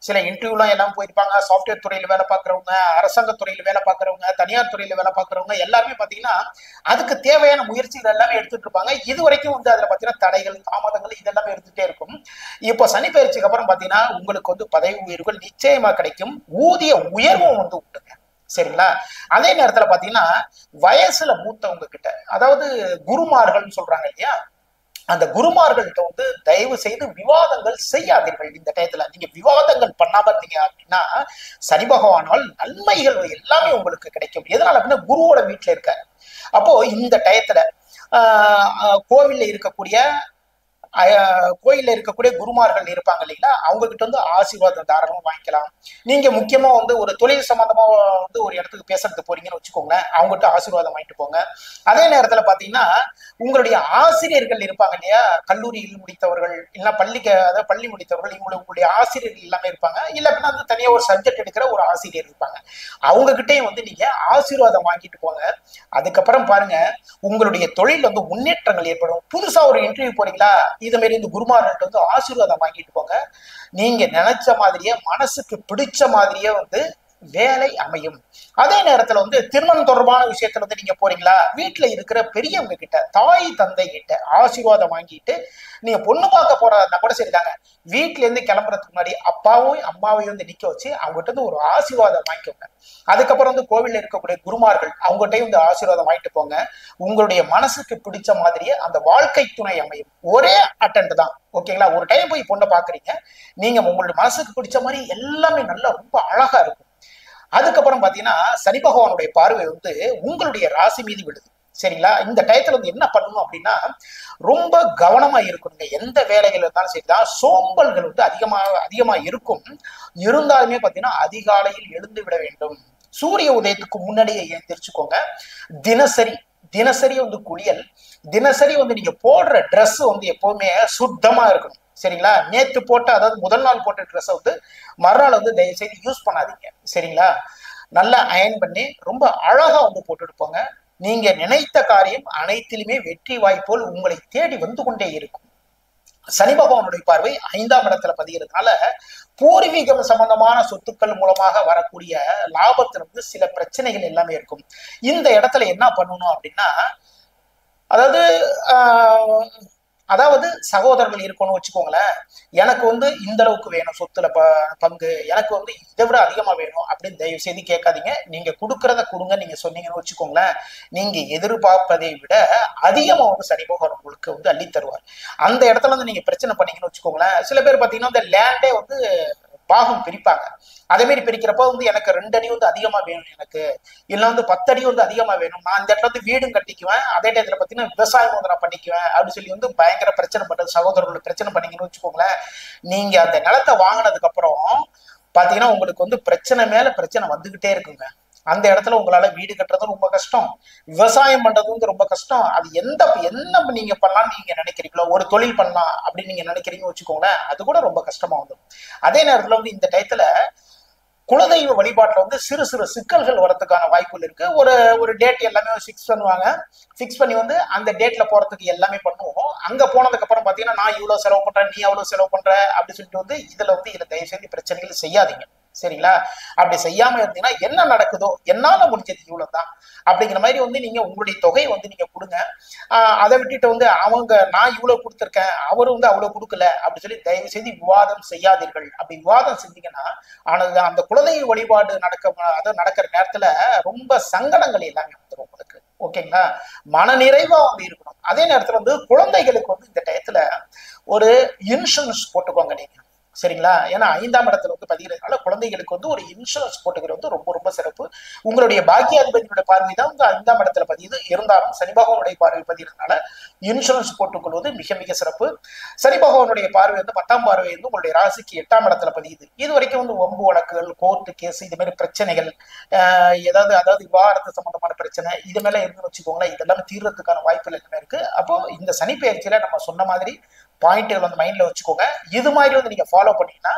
சில இன்டர்வியூலாம் எல்லாம் போயிருப்பாங்க. சாஃப்ட்வேர் துறையில வேலை பார்க்கறவங்க, அரசாங்க துறையில வேலை பார்க்கறவங்க, தனியார் துறையில வேலை பார்க்கறவங்க எல்லாருமே பாத்தீங்கன்னா அதுக்கு தேவையான முயற்சிகள் எல்லாமே எடுத்துட்டு இருப்பாங்க. இது வரைக்கும் வந்து அதுல பாத்தீங்கன்னா தடைகள், தாமதங்கள் இதெல்லாமே எடுத்துட்டே இருக்கும். இப்போ சனி பயிற்சிக்கு அப்புறம் பாத்தீங்கன்னா உங்களுக்கு வந்து பதவி உயர்வுகள் நிச்சயமா கிடைக்கும். ஊதிய உயர்வும் வந்து உண்டுங்க. சரிங்களா? அதே நேரத்துல பாத்தீங்கன்னா வயசுல மூத்தவங்க கிட்ட, அதாவது குருமார்கள்னு சொல்றாங்க இல்லையா, அந்த குருமார்கள்ட்ட வந்து தயவு செய்து விவாதங்கள் செய்யாதீர்கள். இந்த டயத்துல நீங்க விவாதங்கள் பண்ணாம இருந்தீங்க அப்படின்னா சனி பகவானால் நன்மைகள் எல்லாமே உங்களுக்கு கிடைக்கும். எதனால அப்படின்னா குருவோட வீட்டுல இருக்காரு. அப்போ இந்த டயத்துல கோவில்ல இருக்கக்கூடிய குருமார்கள் இருப்பாங்க இல்லைங்களா, அவங்க கிட்ட வந்து ஆசீர்வாதம் தாராளமா வாங்கிக்கலாம். நீங்க முக்கியமா வந்து ஒரு தொழில் சம்பந்தமா வந்து ஒரு இடத்துக்கு பேசுறதுக்கு போறீங்கன்னு வச்சுக்கோங்களேன், அவங்ககிட்ட ஆசீர்வாதம் வாங்கிட்டு போங்க. அதே நேரத்துல பாத்தீங்கன்னா உங்களுடைய ஆசிரியர்கள் இருப்பாங்க இல்லையா, கல்லூரியில் முடித்தவர்கள் இல்ல பள்ளி முடித்தவர்கள், உங்களுடைய ஆசிரியர்கள் எல்லாமே இருப்பாங்க. இல்ல அப்படின்னா வந்து தனியா ஒரு சப்ஜெக்ட் எடுக்கிற ஒரு ஆசிரியர் இருப்பாங்க. அவங்க கிட்டையும் வந்து நீங்க ஆசீர்வாதம் வாங்கிட்டு போங்க. அதுக்கப்புறம் பாருங்க உங்களுடைய தொழில் வந்து முன்னேற்றங்கள் ஏற்படும். புதுசா ஒரு இன்டர்வியூ போறீங்களா, இது மாதிரி இந்த குருமார்கள்ட்ட வந்து ஆசீர்வாதம் வாங்கிட்டு போங்க. நீங்க நினைச்ச மாதிரியே மனசுக்கு பிடிச்ச மாதிரியே வந்து வேலை அமையும். அதே நேரத்துல வந்து திருமணம் தொடர்பான விஷயத்துல வந்து நீங்க போறீங்களா, வீட்டுல இருக்கிற பெரியவங்க கிட்ட, தாய் தந்தை கிட்ட ஆசீர்வாதம் வாங்கிட்டு நீங்க பொண்ணு பார்க்க போறதா கூட சரிதாங்க, வீட்டுல இருந்து கிளம்புறதுக்கு முன்னாடி அப்பாவையும் அம்மாவையும் வந்து நிக்க வச்சு அவங்ககிட்ட வந்து ஒரு ஆசீர்வாதம் வாங்கிக்கோங்க. அதுக்கப்புறம் வந்து கோவில்ல இருக்கக்கூடிய குருமார்கள் அவங்ககிட்டயும் வந்து ஆசீர்வாதம் வாங்கிட்டு போங்க. உங்களுடைய மனசுக்கு பிடிச்ச மாதிரியே அந்த வாழ்க்கை துணை அமையும். ஒரே அட்டெண்ட் தான். ஓகேங்களா? ஒரு டைம் போய் பொண்ணை பாக்குறீங்க, நீங்க உங்களுடைய மனசுக்கு பிடிச்ச மாதிரி எல்லாமே நல்லா ரொம்ப அழகா இருக்கும். அதுக்கப்புறம் பாத்தீங்கன்னா சனி பகவானுடைய பார்வை வந்து உங்களுடைய ராசி மீது விடுது. சரிங்களா? இந்த டயத்துல வந்து என்ன பண்ணணும் அப்படின்னா ரொம்ப கவனமா இருக்கணுங்க. எந்த வேலைகள் இருந்தாலும் சரிதான், சோம்பல்கள் வந்து அதிகமா இருக்கும். இருந்தாலுமே பாத்தீங்கன்னா அதிகாலையில் எழுந்து விட வேண்டும். சூரிய உதயத்துக்கு முன்னாடியே எழுந்திரிச்சுக்கோங்க. தினசரி வந்து குளியல், தினசரி வந்து நீங்க போடுற ட்ரெஸ் வந்து எப்பவுமே சுத்தமா இருக்கணும். சரிங்களா? நேத்து போட்ட, அதாவது முதல் நாள் போட்ட ட்ரெஸ்ஸை வந்து மறுநாள் வந்து தயவு செய்து யூஸ் பண்ணாதீங்க. சரிங்களா? நல்லா அயன் பண்ணி ரொம்ப அழகா வந்து போட்டுட்டு போங்க. நீங்க நினைத்த காரியம் அனைத்திலுமே வெற்றி வாய்ப்போல் உங்களை தேடி வந்து கொண்டே இருக்கும். சனி பகவானுடைய பார்வை 5ஆம் இடத்துல பதிகிறதுனால பூர்வீகம் சம்பந்தமான சொத்துக்கள் மூலமாக வரக்கூடிய லாபத்துல சில பிரச்சனைகள் எல்லாமே இருக்கும். இந்த இடத்துல என்ன பண்ணணும் அப்படின்னா, அதாவது சகோதரர்கள் இருக்கணும்னு வச்சுக்கோங்களேன். எனக்கு இந்த அளவுக்கு வேணும் சொத்துல பங்கு, எனக்கு இதை விட அதிகமா வேணும் அப்படின்னு தயவு செய்து கேட்காதீங்க. நீங்க கொடுக்கறத கொடுங்க. நீங்க சொன்னீங்கன்னு வச்சுக்கோங்களேன், நீங்க எதிர்பார்ப்பதை விட அதிகமா சனி பகவான் உங்களுக்கு அள்ளி தருவார். அந்த இடத்துல நீங்க பிரச்சனை பண்ணீங்கன்னு வச்சுக்கோங்களேன். சில பேர் பாத்தீங்கன்னா இந்த லேண்டே பாகம் பிரிப்பாங்க. அதே மாதிரி பிரிக்கிறப்ப எனக்கு 2 அடி அதிகமா வேணும், எனக்கு இல்ல 10 அடி அதிகமா வேணும், நான் இந்த இடத்துல வீடும் கட்டிக்குவேன், அதே டயத்துல பாத்தீங்கன்னா விவசாயம் நான் பண்ணிக்குவேன் அப்படின்னு சொல்லி பயங்கர பிரச்சனை பண்றது சகோதரர்கள் பிரச்சனை பண்ணீங்கன்னு வச்சுக்கோங்களேன். நீங்க அந்த நிலத்தை வாங்கினதுக்கு அப்புறம் பாத்தீங்கன்னா உங்களுக்கு பிரச்சனை மேல பிரச்சனை வந்துகிட்டே இருக்குங்க. அந்த இடத்துல உங்களால வீடு கட்டுறது ரொம்ப கஷ்டம், விவசாயம் பண்றது ரொம்ப கஷ்டம். அது என்ன நீங்க பண்ணலாம்னு நீங்க நினைக்கிறீங்களோ, ஒரு தொழில் பண்ணலாம் அப்படின்னு நீங்க நினைக்கிறீங்கன்னு வச்சுக்கோங்களேன், அது கூட ரொம்ப கஷ்டமா வந்துடும். அதே நேரத்துல இந்த டயத்துல குலதெய்வ வழிபாட்டுல சிறு சிறு சிக்கல்கள் வரதுக்கான வாய்ப்புகள் இருக்கு. ஒரு டேட் எல்லாமே ஃபிக்ஸ் பண்ணுவாங்க. ஃபிக்ஸ் பண்ணி அந்த டேட்ல போறதுக்கு எல்லாமே பண்ணுவோம். அங்க போனதுக்கு அப்புறம் பாத்தீங்கன்னா நான் இவ்வளவு செலவு பண்றேன், நீ அவ்வளவு செலவு பண்ற அப்படி சொல்லிட்டு இதுல தயவு செய்து பிரச்சனைகள் செய்யாதீங்க. சரிங்களா? அப்படி செய்யாம இருந்தீங்கன்னா என்ன நடக்குதோ, என்னால முடிஞ்சது இவ்வளவுதான் அப்படிங்கிற மாதிரி நீங்க உங்களுடைய தொகையை நீங்க கொடுங்க. அதை விட்டுட்டு நான் இவ்வளவு கொடுத்துருக்கேன், அவரு அவ்வளவு கொடுக்கல அப்படி சொல்லி தயவு செய்து விவாதம் செய்யாதீர்கள். அப்படி விவாதம் செஞ்சீங்கன்னா அந்த குலதெய்வ வழிபாடு நடக்கிற நேரத்துல ரொம்ப சங்கடங்கள் எல்லாமே வந்துடும் உங்களுக்கு. ஓகேங்களா? மன நிறைவா இருக்கணும். அதே நேரத்துல குழந்தைகளுக்கு இந்த டயத்துல ஒரு இன்சூரன்ஸ் போட்டுக்கோங்க நீங்க. சரிங்களா? ஏன்னா 5ஆம் இடத்துல பதிகிறதுனால குழந்தைகளுக்கு ஒரு இன்சூரன்ஸ் போட்டுக்கிறது ரொம்ப ரொம்ப சிறப்பு. உங்களுடைய பாக்கியாதிபதியோட பார்வை தான் 5ஆம் இடத்துல பதியுது. இருந்தாலும் சனி பகவானுடைய பார்வை பதிகிறதுனால இன்சூரன்ஸ் போட்டுக்கொள்வது மிக மிக சிறப்பு. சனி பகவானுடைய பார்வை 10ஆம் பார்வை உங்களுடைய ராசிக்கு 8ஆம் இடத்துல பதியுது. இது வரைக்கும் வம்பு வழக்குகள், கோர்ட்டு கேஸ், இது மாதிரி பிரச்சனைகள், அதாவது விவாகரத்து சம்பந்தமான பிரச்சனை இது மேல இருக்குன்னு வச்சுக்கோங்களேன், இதெல்லாம் தீர்றதுக்கான வாய்ப்புகள் எல்லாமே இருக்கு. அப்போ இந்த சனி பயிற்சியில நம்ம சொன்ன மாதிரி பாயிண்ட்கள் மைண்ட்ல வச்சுக்கோங்க. இது மாதிரி நீங்க ஃபாலோ பண்ணீங்கன்னா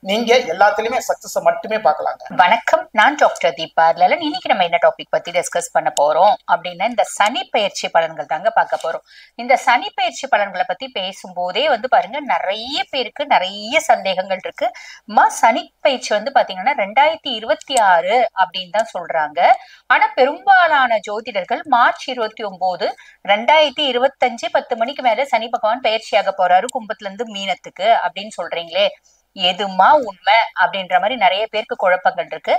நீங்க எல்லாத்துலயுமே சக்சஸ் மட்டுமே பார்க்கலாங்க. வணக்கம், நான் டாக்டர் தீபா லலன். இன்னைக்கு நம்ம என்ன டாபிக் பத்தி டிஸ்கஸ் பண்ண போறோம் அப்படின்னா, இந்த சனி பயிற்சி பலன்கள் தாங்க பார்க்க போறோம். இந்த சனி பயிற்சி பலன்களை பத்தி பேசும்போதே பாருங்க, நிறைய பேருக்கு நிறைய சந்தேகங்கள் இருக்கு. சனி பயிற்சி பாத்தீங்கன்னா 2026 அப்படின்னு தான் சொல்றாங்க. ஆனா பெரும்பாலான ஜோதிடர்கள் மார்ச் 29, 2025 10 மணிக்கு மேல சனி பகவான் பயிற்சியாக போறாரு கும்பத்துல இருந்து மீனத்துக்கு அப்படின்னு சொல்றீங்களே, எதுமா உண்மை அப்படின்ற மாதிரி நிறைய பேருக்கு குழப்பங்கள் இருக்கு.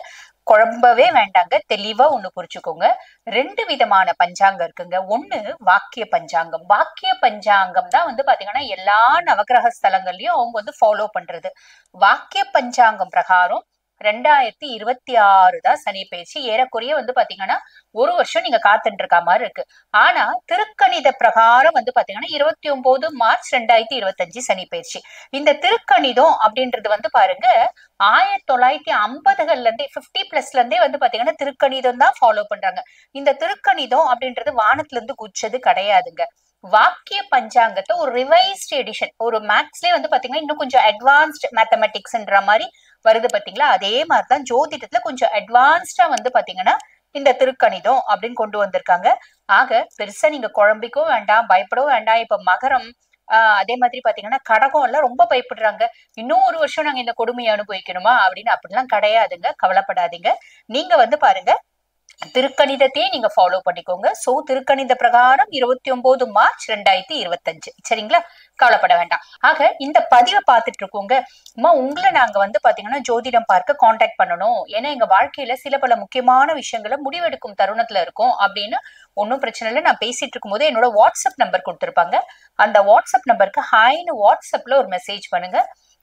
குழம்பவே வேண்டாங்க, தெளிவா ஒண்ணு புரிச்சுக்கோங்க. 2 விதமான பஞ்சாங்கம் இருக்குங்க. ஒண்ணு வாக்கிய பஞ்சாங்கம். வாக்கிய பஞ்சாங்கம் தான் பாத்தீங்கன்னா எல்லா நவகிரக ஸ்தலங்கள்லயும் அவங்க ஃபாலோ பண்றது. வாக்கிய பஞ்சாங்கம் பிரகாரம் 2026 தான் சனி பயிற்சி. ஏறக்குறைய பாத்தீங்கன்னா 1 வருஷம் நீங்க காத்துட்டு இருக்க மாதிரி இருக்கு. ஆனா திருக்கணித பிரகாரம் பாத்தீங்கன்னா 29 மார்ச் 2025 சனி பயிற்சி. இந்த திருக்கணிதம் அப்படின்றது பாருங்க 1950கள்ல இருந்தே 50+ இருந்தே பாத்தீங்கன்னா திருக்கணிதம் தான் ஃபாலோ பண்றாங்க. இந்த திருக்கணிதம் அப்படின்றது வானத்துல இருந்து குச்சது கிடையாதுங்க. வாக்கிய பஞ்சாங்கத்தை ஒரு ரிவைஸ்ட் எடிஷன், ஒரு மேக்ஸ்லயே பாத்தீங்கன்னா இன்னும் கொஞ்சம் அட்வான்ஸ்ட் மேத்தமெட்டிக்ஸ்ன்ற மாதிரி வருது பாத்தீங்களா. அதே மாதிரிதான் ஜோதிடத்துல கொஞ்சம் அட்வான்ஸ்டா பாத்தீங்கன்னா இந்த திருக்கணிதம் அப்படின்னு கொண்டு வந்திருக்காங்க. ஆக பெருசா நீங்க குழம்பிக்கவும் வேண்டாம், பயப்படவும் வேண்டாம். இப்ப மகரம் அதே மாதிரி பாத்தீங்கன்னா கடகம் எல்லாம் ரொம்ப பயப்படுறாங்க. இன்னும் 1 வருஷம் நாங்க இந்த கொடுமையை அனுபவிக்கணுமா அப்படின்னு அப்படிலாம் கிடையாதுங்க. கவலைப்படாதீங்க. நீங்க பாருங்க, திருக்கணிதத்தையே நீங்க ஃபாலோ பண்ணிக்கோங்க. சோ திருக்கணித பிரகாரம் 29 மார்ச் 2025. சரிங்களா? கவலைப்பட வேண்டாம். ஆக இந்த பதிவை பார்த்துட்டு இருக்கோங்க. உங்களை நாங்க பாத்தீங்கன்னா ஜோதிடம் பார்க்க கான்டாக்ட் பண்ணணும், ஏன்னா எங்க வாழ்க்கையில சில பல முக்கியமான விஷயங்களை முடிவெடுக்கும் தருணத்துல இருக்கும் அப்படின்னு ஒன்னும் பிரச்சனை இல்லை. நான் பேசிட்டு இருக்கும் போது என்னோட வாட்ஸ்அப் நம்பர் கொடுத்துருப்பாங்க. அந்த வாட்ஸ்அப் நம்பருக்கு ஹாய்னு வாட்ஸ்அப்ல ஒரு மெசேஜ் பண்ணுங்க.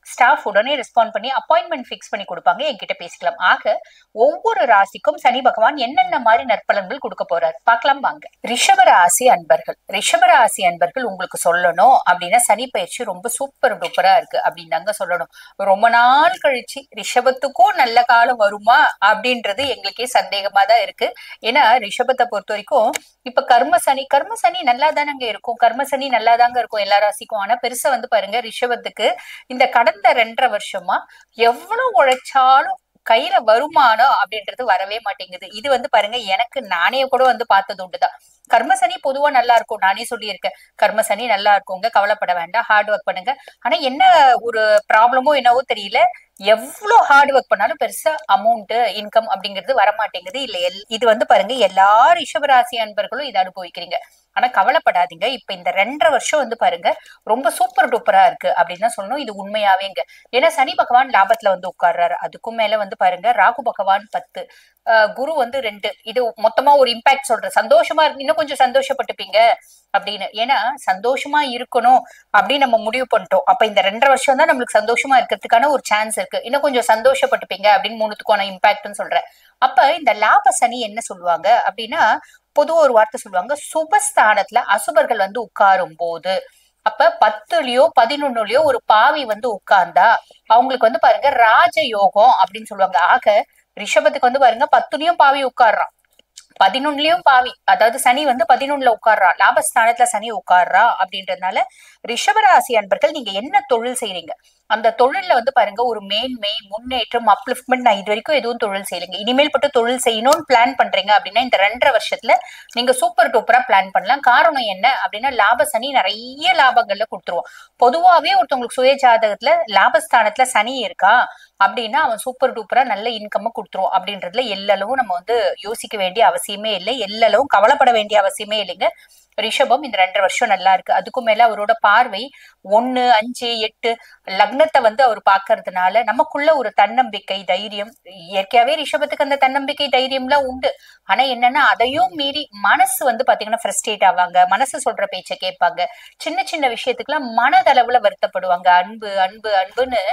ஸ்டாஃப் உடனே ரெஸ்பாண்ட் பண்ணி அப்பாயின்மெண்ட் ஃபிக்ஸ் பண்ணி கொடுப்பாங்க, என்கிட்ட பேசிக்கலாம். ஆக ஒவ்வொரு ராசிக்கும் சனி பகவான் என்னென்ன மாதிரி நற்பலன்கள் கொடுக்க போறாரு பார்க்கலாம் வாங்க. ரிஷபராசி அன்பர்கள் உங்களுக்கு சொல்லணும் அப்படின்னா சனி பயிற்சி ரொம்ப சூப்பர் டூப்பரா இருக்கு அப்படின்னு தாங்க சொல்லணும். ரொம்ப நாள் கழிச்சு ரிஷபத்துக்கும் நல்ல காலம் வருமா அப்படின்றது எங்களுக்கே சந்தேகமா தான் இருக்கு. ஏன்னா ரிஷபத்தை பொறுத்த வரைக்கும் இப்ப கர்ம சனி நல்லா தானங்க இருக்கும், கர்ம சனி நல்லா தாங்க இருக்கும் எல்லா ராசிக்கும். ஆனா பெருசா பாருங்க ரிஷபத்துக்கு இந்த கடந்த 2.5 வருஷமா எவ்வளவு உழைச்சாலும் கையில வருமானம் அப்படின்றது வரவே மாட்டேங்குது. இது பாருங்க, எனக்கு நானே கூட பார்த்தது உண்டுதான். கர்ம சனி பொதுவா நல்லா இருக்கும், நானே சொல்லியிருக்கேன். கர்ம சனி நல்லா இருக்குங்க, கவலைப்பட வேண்டாம், ஹார்ட் ஒர்க் பண்ணுங்க. ஆனா என்ன ஒரு ப்ராப்ளமோ என்னவோ தெரியல, எவ்வளவு ஹார்ட் ஒர்க் பண்ணாலும் பெருசா அமௌண்ட் இன்கம் அப்படிங்கிறது வரமாட்டேங்குது. இல்ல இது வந்து பாருங்க, எல்லா ரிஷபராசி அன்பர்களும் இதை அனுபவிக்கிறீங்க. ஆனா கவலைப்படாதீங்க, இப்ப இந்த 2.5 வருஷம் வந்து பாருங்க ரொம்ப சூப்பர் டூப்பரா இருக்கு அப்படின்னு தான் சொல்லணும். இது உண்மையாவேங்க. ஏன்னா சனி பகவான் லாபத்துல வந்து உட்கார்றாரு, அதுக்கும் மேல வந்து பாருங்க ராகு பகவான் 10, குரு வந்து 2. இது மொத்தமா ஒரு இம்பாக்ட் சொல்றேன். சந்தோஷமா இருக்கு, இன்னும் கொஞ்சம் சந்தோஷப்பட்டுப்பீங்க அப்படின்னு. ஏன்னா சந்தோஷமா இருக்கணும் அப்படின்னு நம்ம முடிவு பண்ணிட்டோம். அப்ப இந்த 2.5 வருஷம் தான் நம்மளுக்கு சந்தோஷமா இருக்கிறதுக்கான ஒரு சான்ஸ் இருக்கு. இன்னும் கொஞ்சம் சந்தோஷப்பட்டுப்பீங்க அப்படின்னு 3த்துக்கான இம்பாக்ட்னு சொல்றேன். அப்ப இந்த லாப சனி என்ன சொல்லுவாங்க அப்படின்னா, பொதுவா ஒரு வார்த்தை சொல்லுவாங்க, சுபஸ்தானத்துல அசுபர்கள் வந்து உட்காரும் போது, அப்ப 10லயோ 11லயோ ஒரு பாவி வந்து உட்கார்ந்தா அவங்களுக்கு வந்து பாருங்க ராஜயோகம் அப்படின்னு சொல்லுவாங்க. ஆக ரிஷபத்துக்கு வந்து பாருங்க 10லயும் பாவி உட்கார்றான், 11லயும் பாவி, அதாவது சனி வந்து 11ல உட்கார்றா, லாபஸ்தானத்துல சனி உட்கார்றா. அப்படின்றதுனால ரிஷபராசி அன்பர்கள் நீங்க என்ன தொழில் செய்றீங்க, அந்த தொழில்ல வந்து பாருங்க ஒரு மேன்மை, முன்னேற்றம், அப்லிஃப்ட்மெண்ட். நான் இது வரைக்கும் எதுவும் தொழில் செய்யலைங்க, இனிமேல் பட்டு தொழில் செய்யணும்னு பிளான் பண்றீங்க அப்படின்னா இந்த 2.5 வருஷத்துல நீங்க சூப்பர் டூப்பரா பிளான் பண்ணலாம். காரணம் என்ன அப்படின்னா, லாப சனி நிறைய லாபங்கள்ல கொடுத்துருவோம். பொதுவாவே ஒருத்தவங்களுக்கு சுய ஜாதகத்துல லாபஸ்தானத்துல சனி இருக்கா அப்படின்னா அவன் சூப்பர் டூப்பரா நல்ல இன்கம் கொடுத்துருவோம். அப்படின்றதுல எல்லளவும் நம்ம வந்து யோசிக்க வேண்டிய அவசியமே இல்லை, எல்லளவும் கவலைப்பட வேண்டிய அவசியமே இல்லைங்க. ரிஷபம் இந்த 2.5 வருஷம் நல்லா இருக்கு. அதுக்கும் மேல அவரோட பார்வை 1, 5, 8 லக்னத்தை வந்து அவர் பாக்குறதுனால நமக்குள்ள ஒரு தன்னம்பிக்கை, தைரியம், இயற்கையாவே ரிஷபத்துக்கு அந்த தன்னம்பிக்கை தைரியம்லாம் உண்டு. ஆனா என்னன்னா அதையும் மீறி மனசு வந்து பாத்தீங்கன்னா ஃப்ரஸ்ட்ரேட் ஆவாங்க, மனசு சொல்ற பேச்சை கேட்பாங்க, சின்ன சின்ன விஷயத்துக்குலாம் மனதளவுல வருத்தப்படுவாங்க. அன்பு அன்பு அன்புன்னு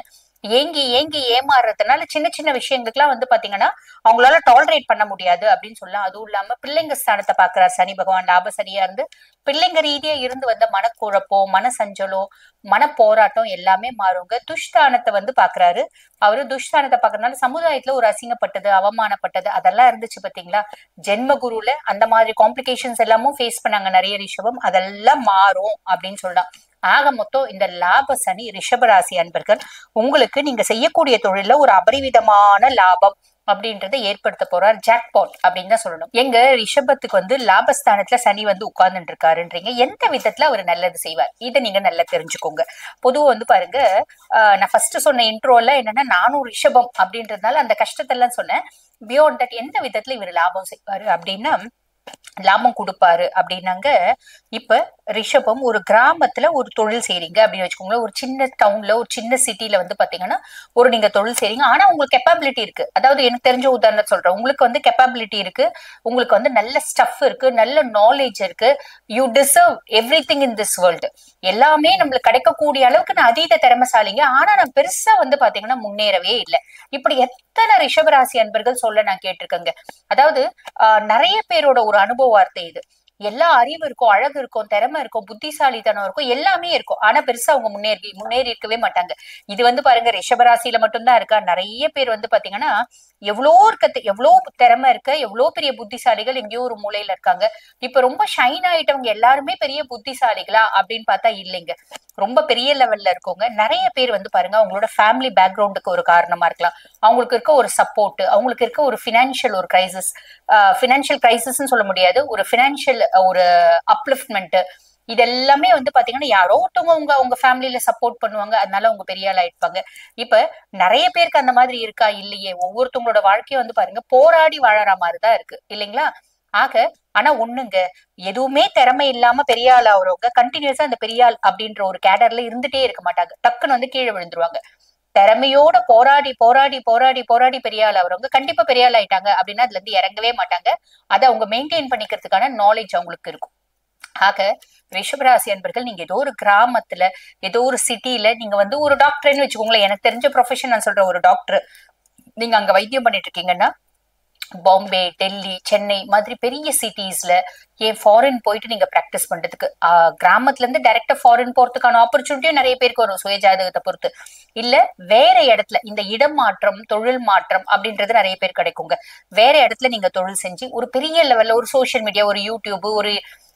ஏங்கி ஏங்கி ஏமாறுறதுனால சின்ன சின்ன விஷயங்களுக்குலாம் வந்து பாத்தீங்கன்னா அவங்களால டாலரேட் பண்ண முடியாது அப்படின்னு சொல்லலாம். அதுவும் இல்லாம பிள்ளைங்க ஸ்தானத்தை பாக்குறாரு சனி பகவான், லாப சரியா இருந்து பிள்ளைங்க ரீதியா இருந்து வந்த மனக்குழப்பம், மன சஞ்சலம், மன போராட்டம் எல்லாமே மாறுங்க. துஷ்தானத்தை வந்து பாக்குறாரு அவரு. துஷ்தானத்தை பாக்குறதுனால சமுதாயத்துல ஒரு அசிங்கப்பட்டது, அவமானப்பட்டது அதெல்லாம் இருந்துச்சு பாத்தீங்களா, ஜென்ம குருல அந்த மாதிரி காம்ப்ளிகேஷன்ஸ் எல்லாமும் ஃபேஸ் பண்ணாங்க நிறைய ரிஷபம், அதெல்லாம் மாறும் அப்படின்னு சொல்லலாம். ஆக மொத்தம் இந்த லாப சனி ரிஷபராசி அன்பர்கள் உங்களுக்கு நீங்க செய்யக்கூடிய தொழில ஒரு அபரிவிதமான லாபம் அப்படின்றத ஏற்படுத்த போறார். ஜாக்பாட் அப்படின்னு தான் சொல்லணும். எங்க ரிஷபத்துக்கு வந்து லாபஸ்தானத்துல சனி வந்து உட்கார்ந்துட்டு இருக்காருன்றீங்க, எந்த விதத்துல அவர் நல்லது செய்வார் இதை நீங்க நல்லா தெரிஞ்சுக்கோங்க. பொதுவா வந்து பாருங்க, நான் ஃபர்ஸ்ட் சொன்ன இன்ட்ரோல என்னன்னா நானும் ரிஷபம் அப்படின்றதுனால அந்த கஷ்டத்தெல்லாம் சொன்னேன். பியாண்ட் தட் எந்த விதத்துல இவர் லாபம் செய்வாரு அப்படின்னா, லாபம் கொடுப்பாரு அப்படின்னாங்க. இப்ப ரிஷபம் ஒரு கிராமத்துல ஒரு தொழில் செய்றீங்க அப்படின்னு வச்சுக்கோங்களேன், ஒரு சின்ன டவுன்ல ஒரு சின்ன சிட்டில வந்து பாத்தீங்கன்னா ஒரு நீங்க தொழில் செய்றீங்க, ஆனா உங்களுக்கு கெப்பாபிலிட்டி இருக்கு. அதாவது எனக்கு தெரிஞ்ச உதாரணம் சொல்றேன், உங்களுக்கு வந்து கெப்பாபிலிட்டி இருக்கு, உங்களுக்கு வந்து நல்ல ஸ்டஃப் இருக்கு, நல்ல நாலேஜ் இருக்கு, you deserve everything in this world, எல்லாமே நம்மளுக்கு கிடைக்கக்கூடிய அளவுக்கு நான் அதீத திறமைசாலிங்க, ஆனா நான் பெருசா வந்து பாத்தீங்கன்னா முன்னேறவே இல்லை. இப்படி எத்தனை ரிஷபராசி அன்பர்கள் சொல்ல நான் கேட்டிருக்கேங்க. அதாவது நிறைய பேரோட ஒரு அனுபவ வார்த்தை இது. எல்லா அறிவு இருக்கும், அழகு இருக்கும், திறமை இருக்கும், புத்திசாலித்தனம் இருக்கும், எல்லாமே இருக்கும், ஆனா பெருசா அவங்க முன்னேறி இருக்கவே மாட்டாங்க. இது வந்து பாருங்க ரிஷபராசியில மட்டும்தான் இருக்கா? நிறைய பேர் வந்து பாத்தீங்கன்னா எவ்வளோ திறமை இருக்க, எவ்வளோ பெரிய புத்திசாலிகள் எங்கேயோ ஒரு மூலையில இருக்காங்க. இப்ப ரொம்ப ஷைன் ஆயிட்டவங்க எல்லாருமே பெரிய புத்திசாலிகளா அப்படின்னு பார்த்தா இல்லைங்க. ரொம்ப பெரிய லெவல்ல இருக்கவங்க நிறைய பேர் வந்து பாருங்க அவங்களோட ஃபேமிலி பேக்ரவுண்டுக்கு ஒரு காரணமா இருக்கலாம், அவங்களுக்கு இருக்க ஒரு சப்போர்ட், அவங்களுக்கு இருக்க ஒரு ஃபினான்ஷியல் ஒரு கிரைசிஸ், ஃபினான்ஷியல் கிரைசிஸ்ன்னு சொல்ல முடியாது, ஒரு ஃபினான்ஷியல் ஒரு அப்லிஃப்ட்மெண்ட், இதெல்லாமே வந்து பாத்தீங்கன்னா யாரோ ஒருத்தவங்க உங்க ஃபேமிலியில சப்போர்ட் பண்ணுவாங்க, அதனால அவங்க பெரிய ஆள் ஆயிடுப்பாங்க. இப்ப நிறைய பேருக்கு அந்த மாதிரி இருக்கா? இல்லையே. ஒவ்வொருத்தவங்களோட வாழ்க்கைய வந்து பாருங்க போராடி வாழற மாதிரிதான் இருக்கு இல்லைங்களா? ஆக ஆனா ஒண்ணுங்க, எதுவுமே திறமை இல்லாம பெரிய ஆள் ஆகுறவங்க கண்டினியூஸா அந்த பெரிய ஆள் அப்படின்ற ஒரு கேடர்ல இருந்துட்டே இருக்க மாட்டாங்க, டக்குன்னு வந்து கீழே விழுந்துருவாங்க. திறமையோட போராடி போராடி போராடி போராடி பெரிய ஆள் ஆகுறவங்க கண்டிப்பா பெரிய ஆள் ஆயிட்டாங்க அப்படின்னா அதுல இருந்து இறங்கவே மாட்டாங்க. அதை அவங்க மெயின்டைன் பண்ணிக்கிறதுக்கான நாலேஜ் அவங்களுக்கு இருக்கும். ஆக ரிஷபராசி அன்பர்கள் நீங்க ஏதோ ஒரு கிராமத்துல ஏதோ ஒரு சிட்டில நீங்க வந்து ஒரு டாக்டர்னு வச்சுக்கோங்களேன், எனக்கு தெரிஞ்ச ப்ரொஃபஷன் நான் சொல்றேன், ஒரு டாக்டர் நீங்க அங்க வைத்தியம் பண்ணிட்டு இருக்கீங்கன்னா பாம்பே, டெல்லி, சென்னை மாதிரி பெரிய சிட்டிஸ்ல ஏன் ஃபாரின் போயிட்டு நீங்க பிராக்டிஸ் பண்றதுக்கு, கிராமத்துல இருந்து டைரக்டா ஃபாரின் போறதுக்கான ஆப்பர்ச்சுனிட்டியும் நிறைய பேருக்கு வரும் சுய ஜாதகத்தை பொறுத்து. இல்ல வேற இடத்துல இந்த இடம் மாற்றம், தொழில் மாற்றம் அப்படின்றது நிறைய பேர் கிடைக்குங்க. வேற இடத்துல நீங்க தொழில் செஞ்சு ஒரு பெரிய லெவல்ல ஒரு சோசியல் மீடியா, ஒரு யூடியூப், ஒரு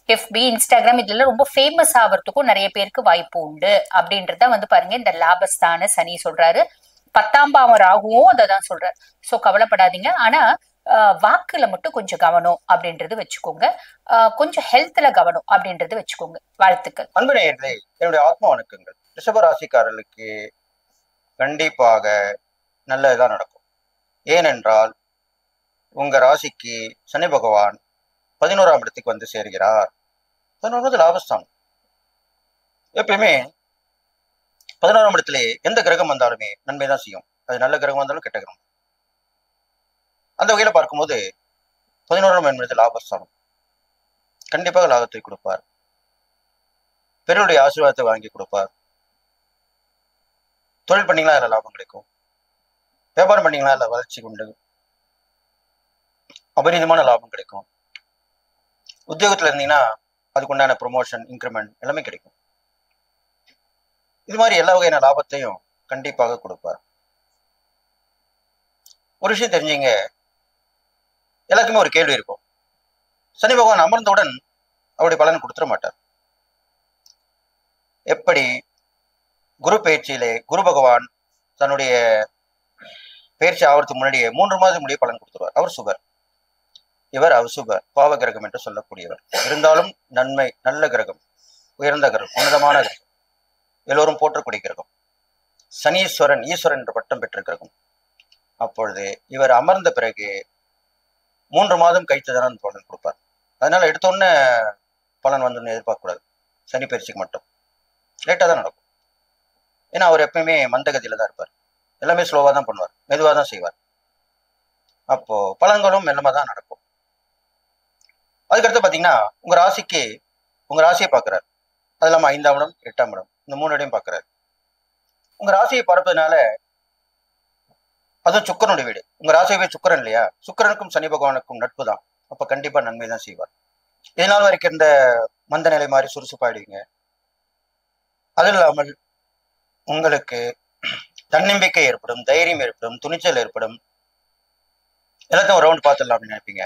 FB, இன்ஸ்டாகிராம் இதுல ரொம்ப ஃபேமஸ் ஆகிறதுக்கும் நிறைய பேருக்கு வாய்ப்பு உண்டு அப்படின்றத வந்து பாருங்க இந்த லாபஸ்தான சனி சொல்றாரு. 10ஆம் பாவம் ராகுவும் அததான் சொல்றாரு. சோ கவலைப்படாதீங்க. ஆனா வாக்குல மட்டும் கொஞ்சம் கவனம் அப்படின்றது வச்சுக்கோங்க. கொஞ்சம் ஹெல்த்ல கவனம் அப்படின்றது வச்சுக்கோங்க. வாழ்த்துக்கள். அன்பு நேயர்களே, என்னுடைய ஆத்மா வணக்கங்கள். ரிஷபராசிக்காரர்களுக்கு கண்டிப்பாக நல்லதுதான் நடக்கும். ஏனென்றால் உங்க ராசிக்கு சனி பகவான் 11ஆம் இடத்துக்கு வந்து சேர்கிறார். 11வது லாபஸ்தானம். எப்பயுமே 11ஆம் இடத்திலே எந்த கிரகம் வந்தாலுமே நன்மை தான் செய்யும். அது நல்ல கிரகம் வந்தாலும் கெட்ட கிரகம். அந்த வகையில பார்க்கும்போது 11ஆம் என்பது லாபஸ்தானம். கண்டிப்பாக லாபத்தை கொடுப்பார். பெருடைய ஆசீர்வாதத்தை வாங்கி கொடுப்பார். தொழில் பண்ணீங்களா அதில் லாபம் கிடைக்கும். வியாபாரம் பண்ணீங்களா அதில் வளர்ச்சி கொண்டு அபரிதமான லாபம் கிடைக்கும். உத்தியோகத்துல இருந்தீங்கன்னா அதுக்குண்டான ப்ரொமோஷன், இன்க்ரிமெண்ட் எல்லாமே கிடைக்கும். இது மாதிரி எல்லா வகையான லாபத்தையும் கண்டிப்பாக கொடுப்பார். ஒரு விஷயம் தெரிஞ்சுங்க, எல்லாத்துக்குமே ஒரு கேள்வி இருக்கும். சனி பகவான் அமர்ந்தவுடன் அவருடைய பலன் கொடுத்துட மாட்டார். எப்படி குரு பயிற்சியிலே குரு பகவான் தன்னுடைய பயிற்சி ஆவறதுக்கு முன்னாடியே 3 மாதம் முன்னாடியே பலன் கொடுத்துருவார். அவர் சுபர், இவர் அசுபர், பாவ கிரகம் என்று சொல்லக்கூடியவர். இருந்தாலும் நன்மை, நல்ல கிரகம், உயர்ந்த கிரகம், உன்னதமான கிரகம், எல்லோரும் போற்றக்கூடிய கிரகம். சனீஸ்வரன், ஈஸ்வரன் என்ற பட்டம் பெற்ற கிரகம். அப்பொழுது இவர் அமர்ந்த பிறகு 3 மாதம் கழித்துதான் பலன் கொடுப்பார். அதனால எடுத்தோடனே பலன் வந்து எதிர்பார்க்கக்கூடாது. சனி பயிற்சிக்கு மட்டும் லேட்டாக தான் நடக்கும். ஏன்னா அவர் எப்பயுமே மந்தகதியில தான் இருப்பார். எல்லாமே ஸ்லோவாக தான் பண்ணுவார், மெதுவாக தான் செய்வார். அப்போ பலன்களும் மெல்லமாக தான் நடக்கும். அதுக்கடுத்து பார்த்தீங்கன்னா உங்க ராசிக்கு, உங்க ராசியை பார்க்குறாரு. அது இல்லாமல் 5ஆம் இடம், 8ஆம் இடம், இந்த 3 இடையும் பார்க்குறாரு. உங்க ராசியை பார்ப்பதுனால, அதுவும் சுக்கரனுடைய வீடு, உங்க ராசியவே சுக்கரன் இல்லையா, சுக்கரனுக்கும் சனி பகவானுக்கும் நட்பு தான். அப்ப கண்டிப்பா நன்மை தான் செய்வார். இதனால் வரைக்கும் இந்த மந்த நிலை மாதிரி சுறுசுப்பாயிடுவீங்க. அது இல்லாமல் உங்களுக்கு தன்னம்பிக்கை ஏற்படும், தைரியம் ஏற்படும், துணிச்சல் ஏற்படும். எல்லாத்தையும் ஒரு ரவுண்ட் பார்த்துடலாம் அப்படின்னு நினைப்பீங்க.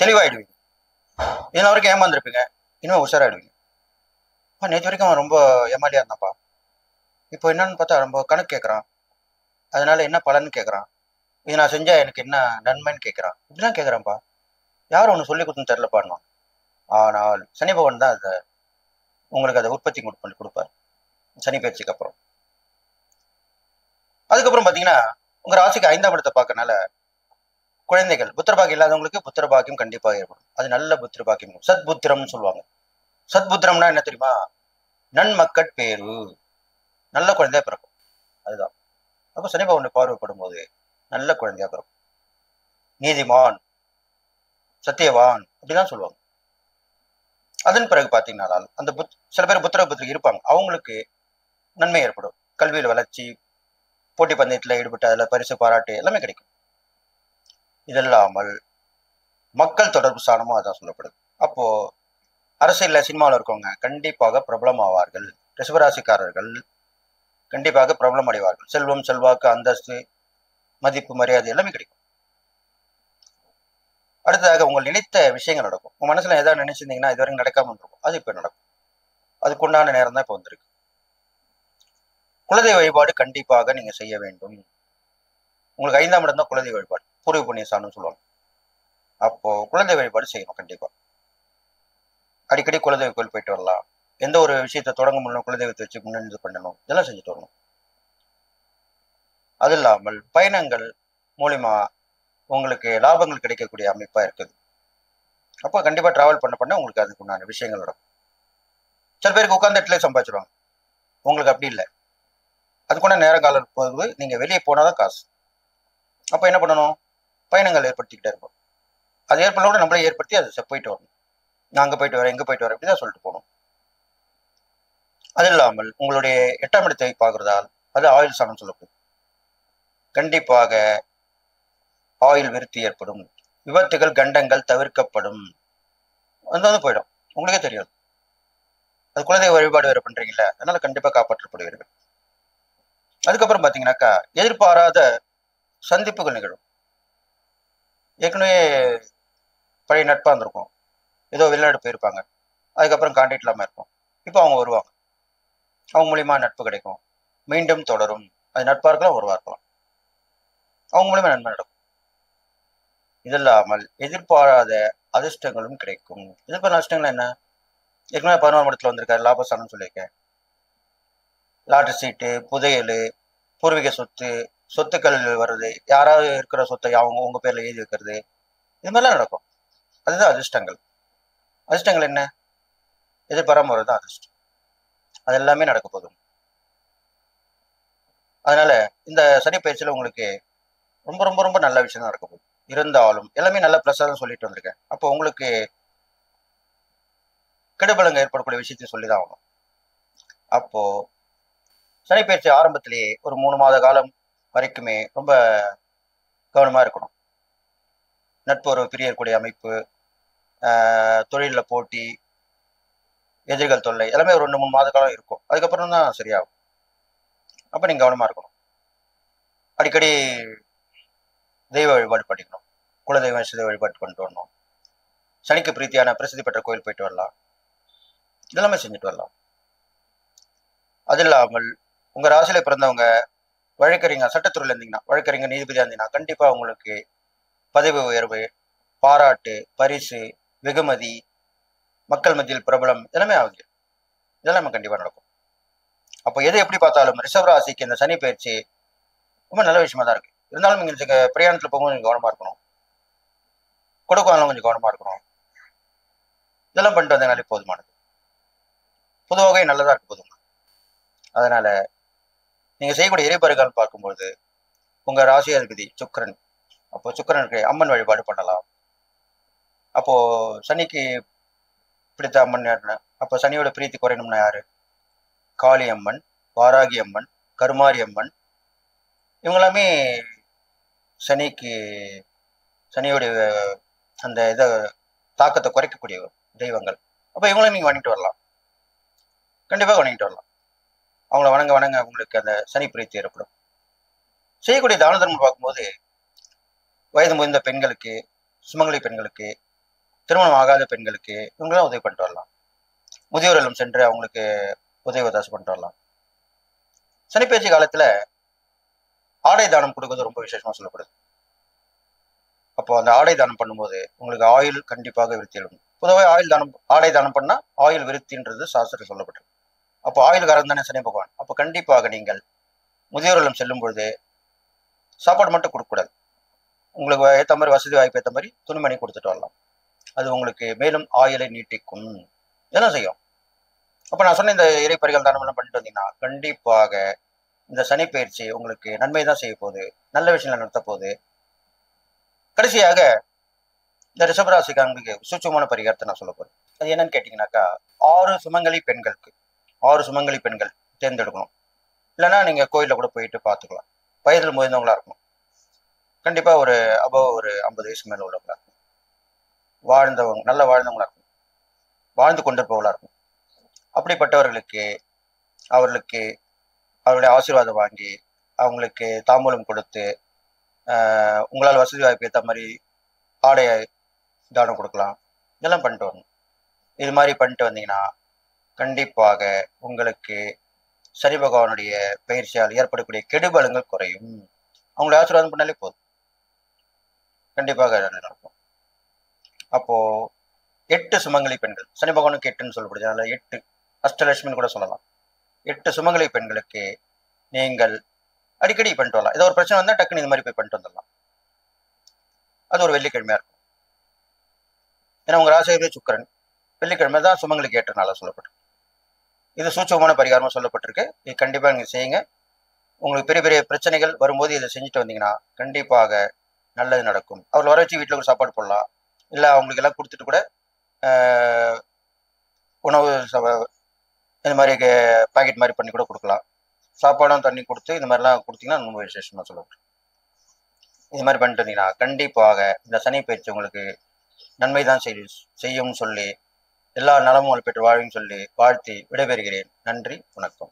தெளிவாயிடுவீங்க. இதனால் வரைக்கும் ஏமாந்துருப்பீங்க, இனிமே உஷாராயிடுவீங்க. நேற்று வரைக்கும் அவன் ரொம்ப ஏமாலியா இருந்தாப்பா, இப்போ என்னன்னு பார்த்தா ரொம்ப கணக்கு கேட்குறான், அதனால என்ன பலன்னு கேட்குறான், இது நான் செஞ்சா எனக்கு என்ன நன்மைன்னு கேட்குறான், இப்படிதான் கேட்குறான்ப்பா, யாரும் ஒன்று சொல்லி கொடுத்துன்னு தெரிலப்பான்னு. ஆனால் சனி பகவான் தான் அதை உங்களுக்கு அதை உற்பத்தி பண்ணி கொடுப்பார் சனி பயிற்சிக்கு அப்புறம். அதுக்கப்புறம் பார்த்தீங்கன்னா உங்க ராசிக்கு 5ஆம் இடத்தை பார்க்கறனால குழந்தைகள், புத்திரபாக்கியம் இல்லாதவங்களுக்கு புத்திரபாக்கியம் கண்டிப்பாக ஏற்படும். அது நல்ல புத்திரபாக்கியம், சத்புத்திரம்னு சொல்லுவாங்க. சத்புத்திரம்னா என்ன தெரியுமா? நன்மக்கட்பேரு, நல்ல குழந்தையா பிறக்கும். அதுதான். அப்போ சனி பகவானுடைய பார்வைப்படும் போது நல்ல குழந்தையா பிறக்கும். நீதிமான், சத்தியவான் அப்படிதான் சொல்லுவாங்க. அதன் பிறகு பார்த்தீங்கன்னா அந்த சில பேர் புத்திர இருப்பாங்க, அவங்களுக்கு நன்மை ஏற்படும். கல்வியில் வளர்ச்சி, போட்டி பந்தயத்தில் ஈடுபட்டு அதில் பரிசு, பாராட்டு எல்லாமே கிடைக்கும். இதல்லாமல் மக்கள் தொடர்பு ஸ்தானமும் அதான் சொல்லப்படுது. அப்போ அரசியல்ல, சினிமாவில் இருக்கவங்க கண்டிப்பாக பிரபலம் ஆவார்கள். ரிஷபராசிக்காரர்கள் கண்டிப்பாக பிரபலம் அடைவார்கள். செல்வம், செல்வாக்கு, அந்தஸ்து, மதிப்பு, மரியாதை எல்லாமே கிடைக்கும். அடுத்ததாக உங்கள் நினைத்த விஷயங்கள் நடக்கும். உங்க மனசுல ஏதாவது நினைச்சிருந்தீங்கன்னா இது வரைக்கும் நடக்காம இருக்கும், அது இப்ப நடக்கும். அதுக்குண்டான நேரம் தான் இப்ப வந்திருக்கு. குலதெய்வ வழிபாடு கண்டிப்பாக நீங்க செய்ய வேண்டும். உங்களுக்கு 5ஆம் இடம் தான் குலதெய்வ வழிபாடு, பூர்வ புண்ணிய ஸ்தானம்னு சொல்லுவாங்க. அப்போ குலதெய்வ வழிபாடு செய்யணும் கண்டிப்பா. அடிக்கடி குலதெய்வ கோயில் போயிட்டு வரலாம். எந்த ஒரு விஷயத்தை தொடங்க முடியும் குலதெய்வத்தை வச்சு முன்னெடுத்து பண்ணணும், இதெல்லாம் செஞ்சுட்டு வரணும். அது இல்லாமல் பயணங்கள் மூலியமா உங்களுக்கு லாபங்கள் கிடைக்கக்கூடிய அமைப்பா இருக்குது. அப்போ கண்டிப்பா டிராவல் பண்ண உங்களுக்கு அதுக்கு உண்டான விஷயங்கள் நடக்கும். சில பேருக்கு உட்கார்ந்த இடத்துல சம்பாதிச்சிருவாங்க, உங்களுக்கு அப்படி இல்லை. அதுக்குள்ள நேர காலம் போகுது, நீங்க வெளியே போனாதான் காசு. அப்போ என்ன பண்ணணும்? பயணங்கள் ஏற்படுத்திக்கிட்டே இருப்போம். அது ஏற்பட நம்மளே ஏற்படுத்தி அதை போயிட்டு வரணும். நான் அங்கே போயிட்டு வரேன், எங்கே போயிட்டு வரேன், இப்படிதான் சொல்லிட்டு போகணும். அது இல்லாமல் உங்களுடைய 8ஆம் இடத்தை பார்க்கறதால் அது ஆயுள் ஸ்தானம் சொல்லப்படுது. கண்டிப்பாக ஆயுள் விருத்தி ஏற்படும். விபத்துகள், கண்டங்கள் தவிர்க்கப்படும். வந்து போயிடும், உங்களுக்கே தெரியும். அது குலதெய்வ வழிபாடு வேற பண்றீங்கல்ல, அதனால கண்டிப்பா காப்பாற்றப்படுவீர்கள். அதுக்கப்புறம் பாத்தீங்கன்னாக்கா எதிர்பாராத சந்திப்புகள் நிகழும். ஏற்கனவே பழைய நட்பா இருந்திருக்கும், ஏதோ வெளிநாடு போயிருப்பாங்க, அதுக்கப்புறம் கான்டாக்ட் இல்லாம இருக்கும். இப்போ அவங்க வருவாங்க, அவங்க மூலியமா நட்பு கிடைக்கும், மீண்டும் தொடரும். அது நட்பா இருக்கலாம், உறவா இருக்கலாம். அவங்க மூலியமா நன்மை நடக்கும். இல்லாமல் எதிர்பாராத அதிர்ஷ்டங்களும் கிடைக்கும். எதிர்பாராத அதிர்ஷ்டங்கள் என்ன? ஏற்கனவே 11 இடத்துல வந்திருக்காரு, லாபஸ்தானம் சொல்லியிருக்கேன். லாட்டரி சீட்டு, புதையல், பூர்வீக சொத்து, சொத்துக்கள் வர்றது, யாராவது இருக்கிற சொத்தை அவங்க உங்க பேர்ல எழுதி வைக்கிறது, இது மாதிரிலாம் நடக்கும். அதுதான் அதிர்ஷ்டங்கள். அதிர்ஷ்டங்கள் என்ன? எதிர்பாராம வரதான் அதிர்ஷ்டம். அது எல்லாமே நடக்க போதும். அதனால இந்த சனி பயிற்சியில உங்களுக்கு ரொம்ப ரொம்ப ரொம்ப நல்ல விஷயம் தான் நடக்க போகுது. இருந்தாலும் எல்லாமே நல்ல ப்ளஸ்ஸாக தான் சொல்லிட்டு வந்திருக்கேன். அப்போ உங்களுக்கு கெடுபலங்க ஏற்படக்கூடிய விஷயத்தையும் சொல்லிதான் ஆகணும். அப்போ சனி பயிற்சி ஆரம்பத்திலேயே ஒரு 3 மாத காலம் வரைக்குமே ரொம்ப கவனமா இருக்கணும். நட்புறவு பிரியக்கூடிய அமைப்பு, தொழிலில் போட்டி, எதிரிகள் தொல்லை எல்லாமே ஒரு 2-3 மாத காலம் இருக்கும். அதுக்கப்புறம் தான் சரியாகும். அப்ப நீங்க கவனமா இருக்கணும். அடிக்கடி தெய்வ வழிபாடு பண்ணிக்கணும். குலதெய்வம் இஷ்ட வழிபாடு பண்ணிட்டு வரணும். சனிக்கு பிரீத்தியான பிரசித்தி பெற்ற கோயில் போயிட்டு வரலாம். இதெல்லாமே செஞ்சுட்டு வரலாம். அது இல்லாமல் உங்க ராசியில பிறந்தவங்க வழக்கறிஞர், சட்டத்துறையில் இருந்தீங்கன்னா, வழக்கறிஞர், நீதிபதியா இருந்தீங்கன்னா கண்டிப்பா உங்களுக்கு பதவி உயர்வு, பாராட்டு, பரிசு, வெகுமதி, மக்கள் மத்தியில் பிரபலம் எல்லாமே ஆகுது. இதெல்லாம் கண்டிப்பா நடக்கும். அப்போ எது எப்படி பார்த்தாலும் ரிஷப ராசிக்கு இந்த சனி பயிற்சி ரொம்ப நல்ல விஷயமா தான் இருக்கு. இருந்தாலும் நீங்க பிரயாணத்துல போகும்போது நீங்க கவனமா இருக்கணும். கொடுக்கணும் கொஞ்சம் கவனமா இருக்கணும். இதெல்லாம் பண்ணிட்டு வந்தனாலே போதுமானது. பொதுவாகவே நல்லதா இருக்கு போதுமா. அதனால நீங்க செய்யக்கூடிய இறைபறிகள் பார்க்கும்போது உங்க ராசி அதிபதி சுக்கிரன், அப்போ சுக்கிரனுக்கு அம்மன் வழிபாடு பண்ணலாம். அப்போ சனிக்கு பிடித்த அம்மன் யாருன்னா, அப்போ சனியோட பிரீத்தி குறையணும்னா யாரு? காளி அம்மன், வாராகி அம்மன், கருமாரி அம்மன், இவங்களாமே சனிக்கு சனியோடைய அந்த இதை தாக்கத்தை குறைக்கக்கூடிய தெய்வங்கள். அப்போ இவங்களையும் நீங்க வணங்கிட்டு வரலாம். கண்டிப்பாக வணங்கிட்டு வரலாம். அவங்கள வணங்க வணங்க உங்களுக்கு அந்த சனி பிரீத்தி ஏற்படும். செய்யக்கூடிய தான தர்மம் பார்க்கும்போது வயது முதிர்ந்த பெண்களுக்கு, சுமங்கலி பெண்களுக்கு, திருமணம் ஆகாத பெண்களுக்கு இவங்களாம் உதவி பண்ணிட்டு வரலாம். முதியோர் இல்லம் சென்று அவங்களுக்கு உதவி ஒத்தாசை பண்ணிட்டு வரலாம். சனிப்பயிற்சி காலத்துல ஆடை தானம் கொடுக்கறது ரொம்ப விசேஷமா சொல்லப்படுது. அப்போ அந்த ஆடை தானம் பண்ணும்போது உங்களுக்கு ஆயுள் கண்டிப்பாக விருத்தி எழும். பொதுவாக ஆடை தானம் பண்ணா ஆயுள் விருத்தின்றது சாஸ்திரம் சொல்லப்பட்டிருக்கு. அப்போ ஆயுள்காரன் தானே சனி பகவான். அப்போ கண்டிப்பாக நீங்கள் முதியோர் இல்லம் செல்லும் பொழுது சாப்பாடு மட்டும் கொடுக்கக்கூடாது. உங்களுக்கு ஏற்ற மாதிரி வசதி வாய்ப்பு ஏற்ற மாதிரி துணிமணி கொடுத்துட்டு வரலாம். அது உங்களுக்கு மேலும் ஆயுளை நீட்டிக்கும். இதெல்லாம் செய்யும். அப்ப நான் சொன்ன இந்த இறைப்பறிகள் தானம் எல்லாம் பண்ணிட்டு வந்தீங்கன்னா கண்டிப்பாக இந்த சனி பயிற்சி உங்களுக்கு நன்மை தான் செய்ய போகுது. நல்ல விஷயங்களை நடத்த போகுது. கடைசியாக இந்த ரிஷபராசிக்காரங்களுக்கு சூட்சமான பரிகாரத்தை நான் சொல்ல போறேன். அது என்னன்னு கேட்டீங்கன்னாக்கா, 6 சுமங்கலி பெண்கள் தேர்ந்தெடுக்கணும். இல்லைன்னா நீங்க கோயில கூட போயிட்டு பார்த்துக்கலாம். வயதில் முதிர்ந்தவங்களா இருக்கணும். கண்டிப்பா ஒரு 50 வயசு மேல உள்ளவங்களா இருக்கணும். நல்லா வாழ்ந்தவங்களா இருக்கணும். வாழ்ந்து கொண்டிருப்பவங்களா இருக்கணும். அப்படிப்பட்டவர்களுக்கு அவருடைய ஆசீர்வாதம் வாங்கி அவங்களுக்கு தாம்பூலம் கொடுத்து உங்களால் வசதி வாய்ப்பு ஏற்ற மாதிரி ஆடைய தானம் கொடுக்கலாம். இதெல்லாம் பண்ணிட்டு வரணும். இது மாதிரி பண்ணிட்டு வந்தீங்கன்னா கண்டிப்பாக உங்களுக்கு சனி பகவானுடைய பயிற்சியால் ஏற்படக்கூடிய கெடுபலங்கள் குறையும். அவங்களை ஆசீர்வாதம் பண்ணாலே போதும். கண்டிப்பாக நடக்கும். அப்போ 8 சுமங்கலி பெண்கள், சனி பகவானுக்கு 8ன்னு சொல்லப்படுது. அதனால 8 அஷ்டலட்சுமின்னு கூட சொல்லலாம். 8 சுமங்கலி பெண்களுக்கு நீங்கள் அடிக்கடி பண்ணிட்டு வரலாம். ஏதோ ஒரு பிரச்சனை வந்தா டக்குன்னு இந்த மாதிரி போய் பண்ணிட்டு வந்துடலாம். அது ஒரு வெள்ளிக்கிழமையா இருக்கும். ஏன்னா உங்க ராசியிலே சுக்கிரன், வெள்ளிக்கிழமை தான் சுமங்கலிக்கு ஏற்ற நாளா சொல்லப்பட்டிருக்கு. இது சூட்சமான பரிகாரமா சொல்லப்பட்டிருக்கு. இது கண்டிப்பா நீங்க செய்யுங்க. உங்களுக்கு பெரிய பெரிய பிரச்சனைகள் வரும்போது இதை செஞ்சுட்டு வந்தீங்கன்னா கண்டிப்பாக நல்லது நடக்கும். அவர்கள் வர வச்சு வீட்டில் ஒரு சாப்பாடு போடலாம். இல்லை அவங்களுக்கு எல்லாம் கொடுத்துட்டு கூட உணவு இந்த மாதிரி பாக்கெட் மாதிரி பண்ணி கூட கொடுக்கலாம். சாப்பாடும் தண்ணி கொடுத்து இந்த மாதிரிலாம் கொடுத்தீங்கன்னா ரொம்ப விசேஷமா சொல்லப்படும். இது மாதிரி பண்ணிட்டு வந்தீங்கன்னா கண்டிப்பாக இந்த சனி பயிற்சி உங்களுக்கு நன்மைதான் செய்யும் சொல்லி எல்லா நலமும் பெற்று வாழும் சொல்லி வாழ்த்தி விடைபெறுகிறேன். நன்றி, வணக்கம்.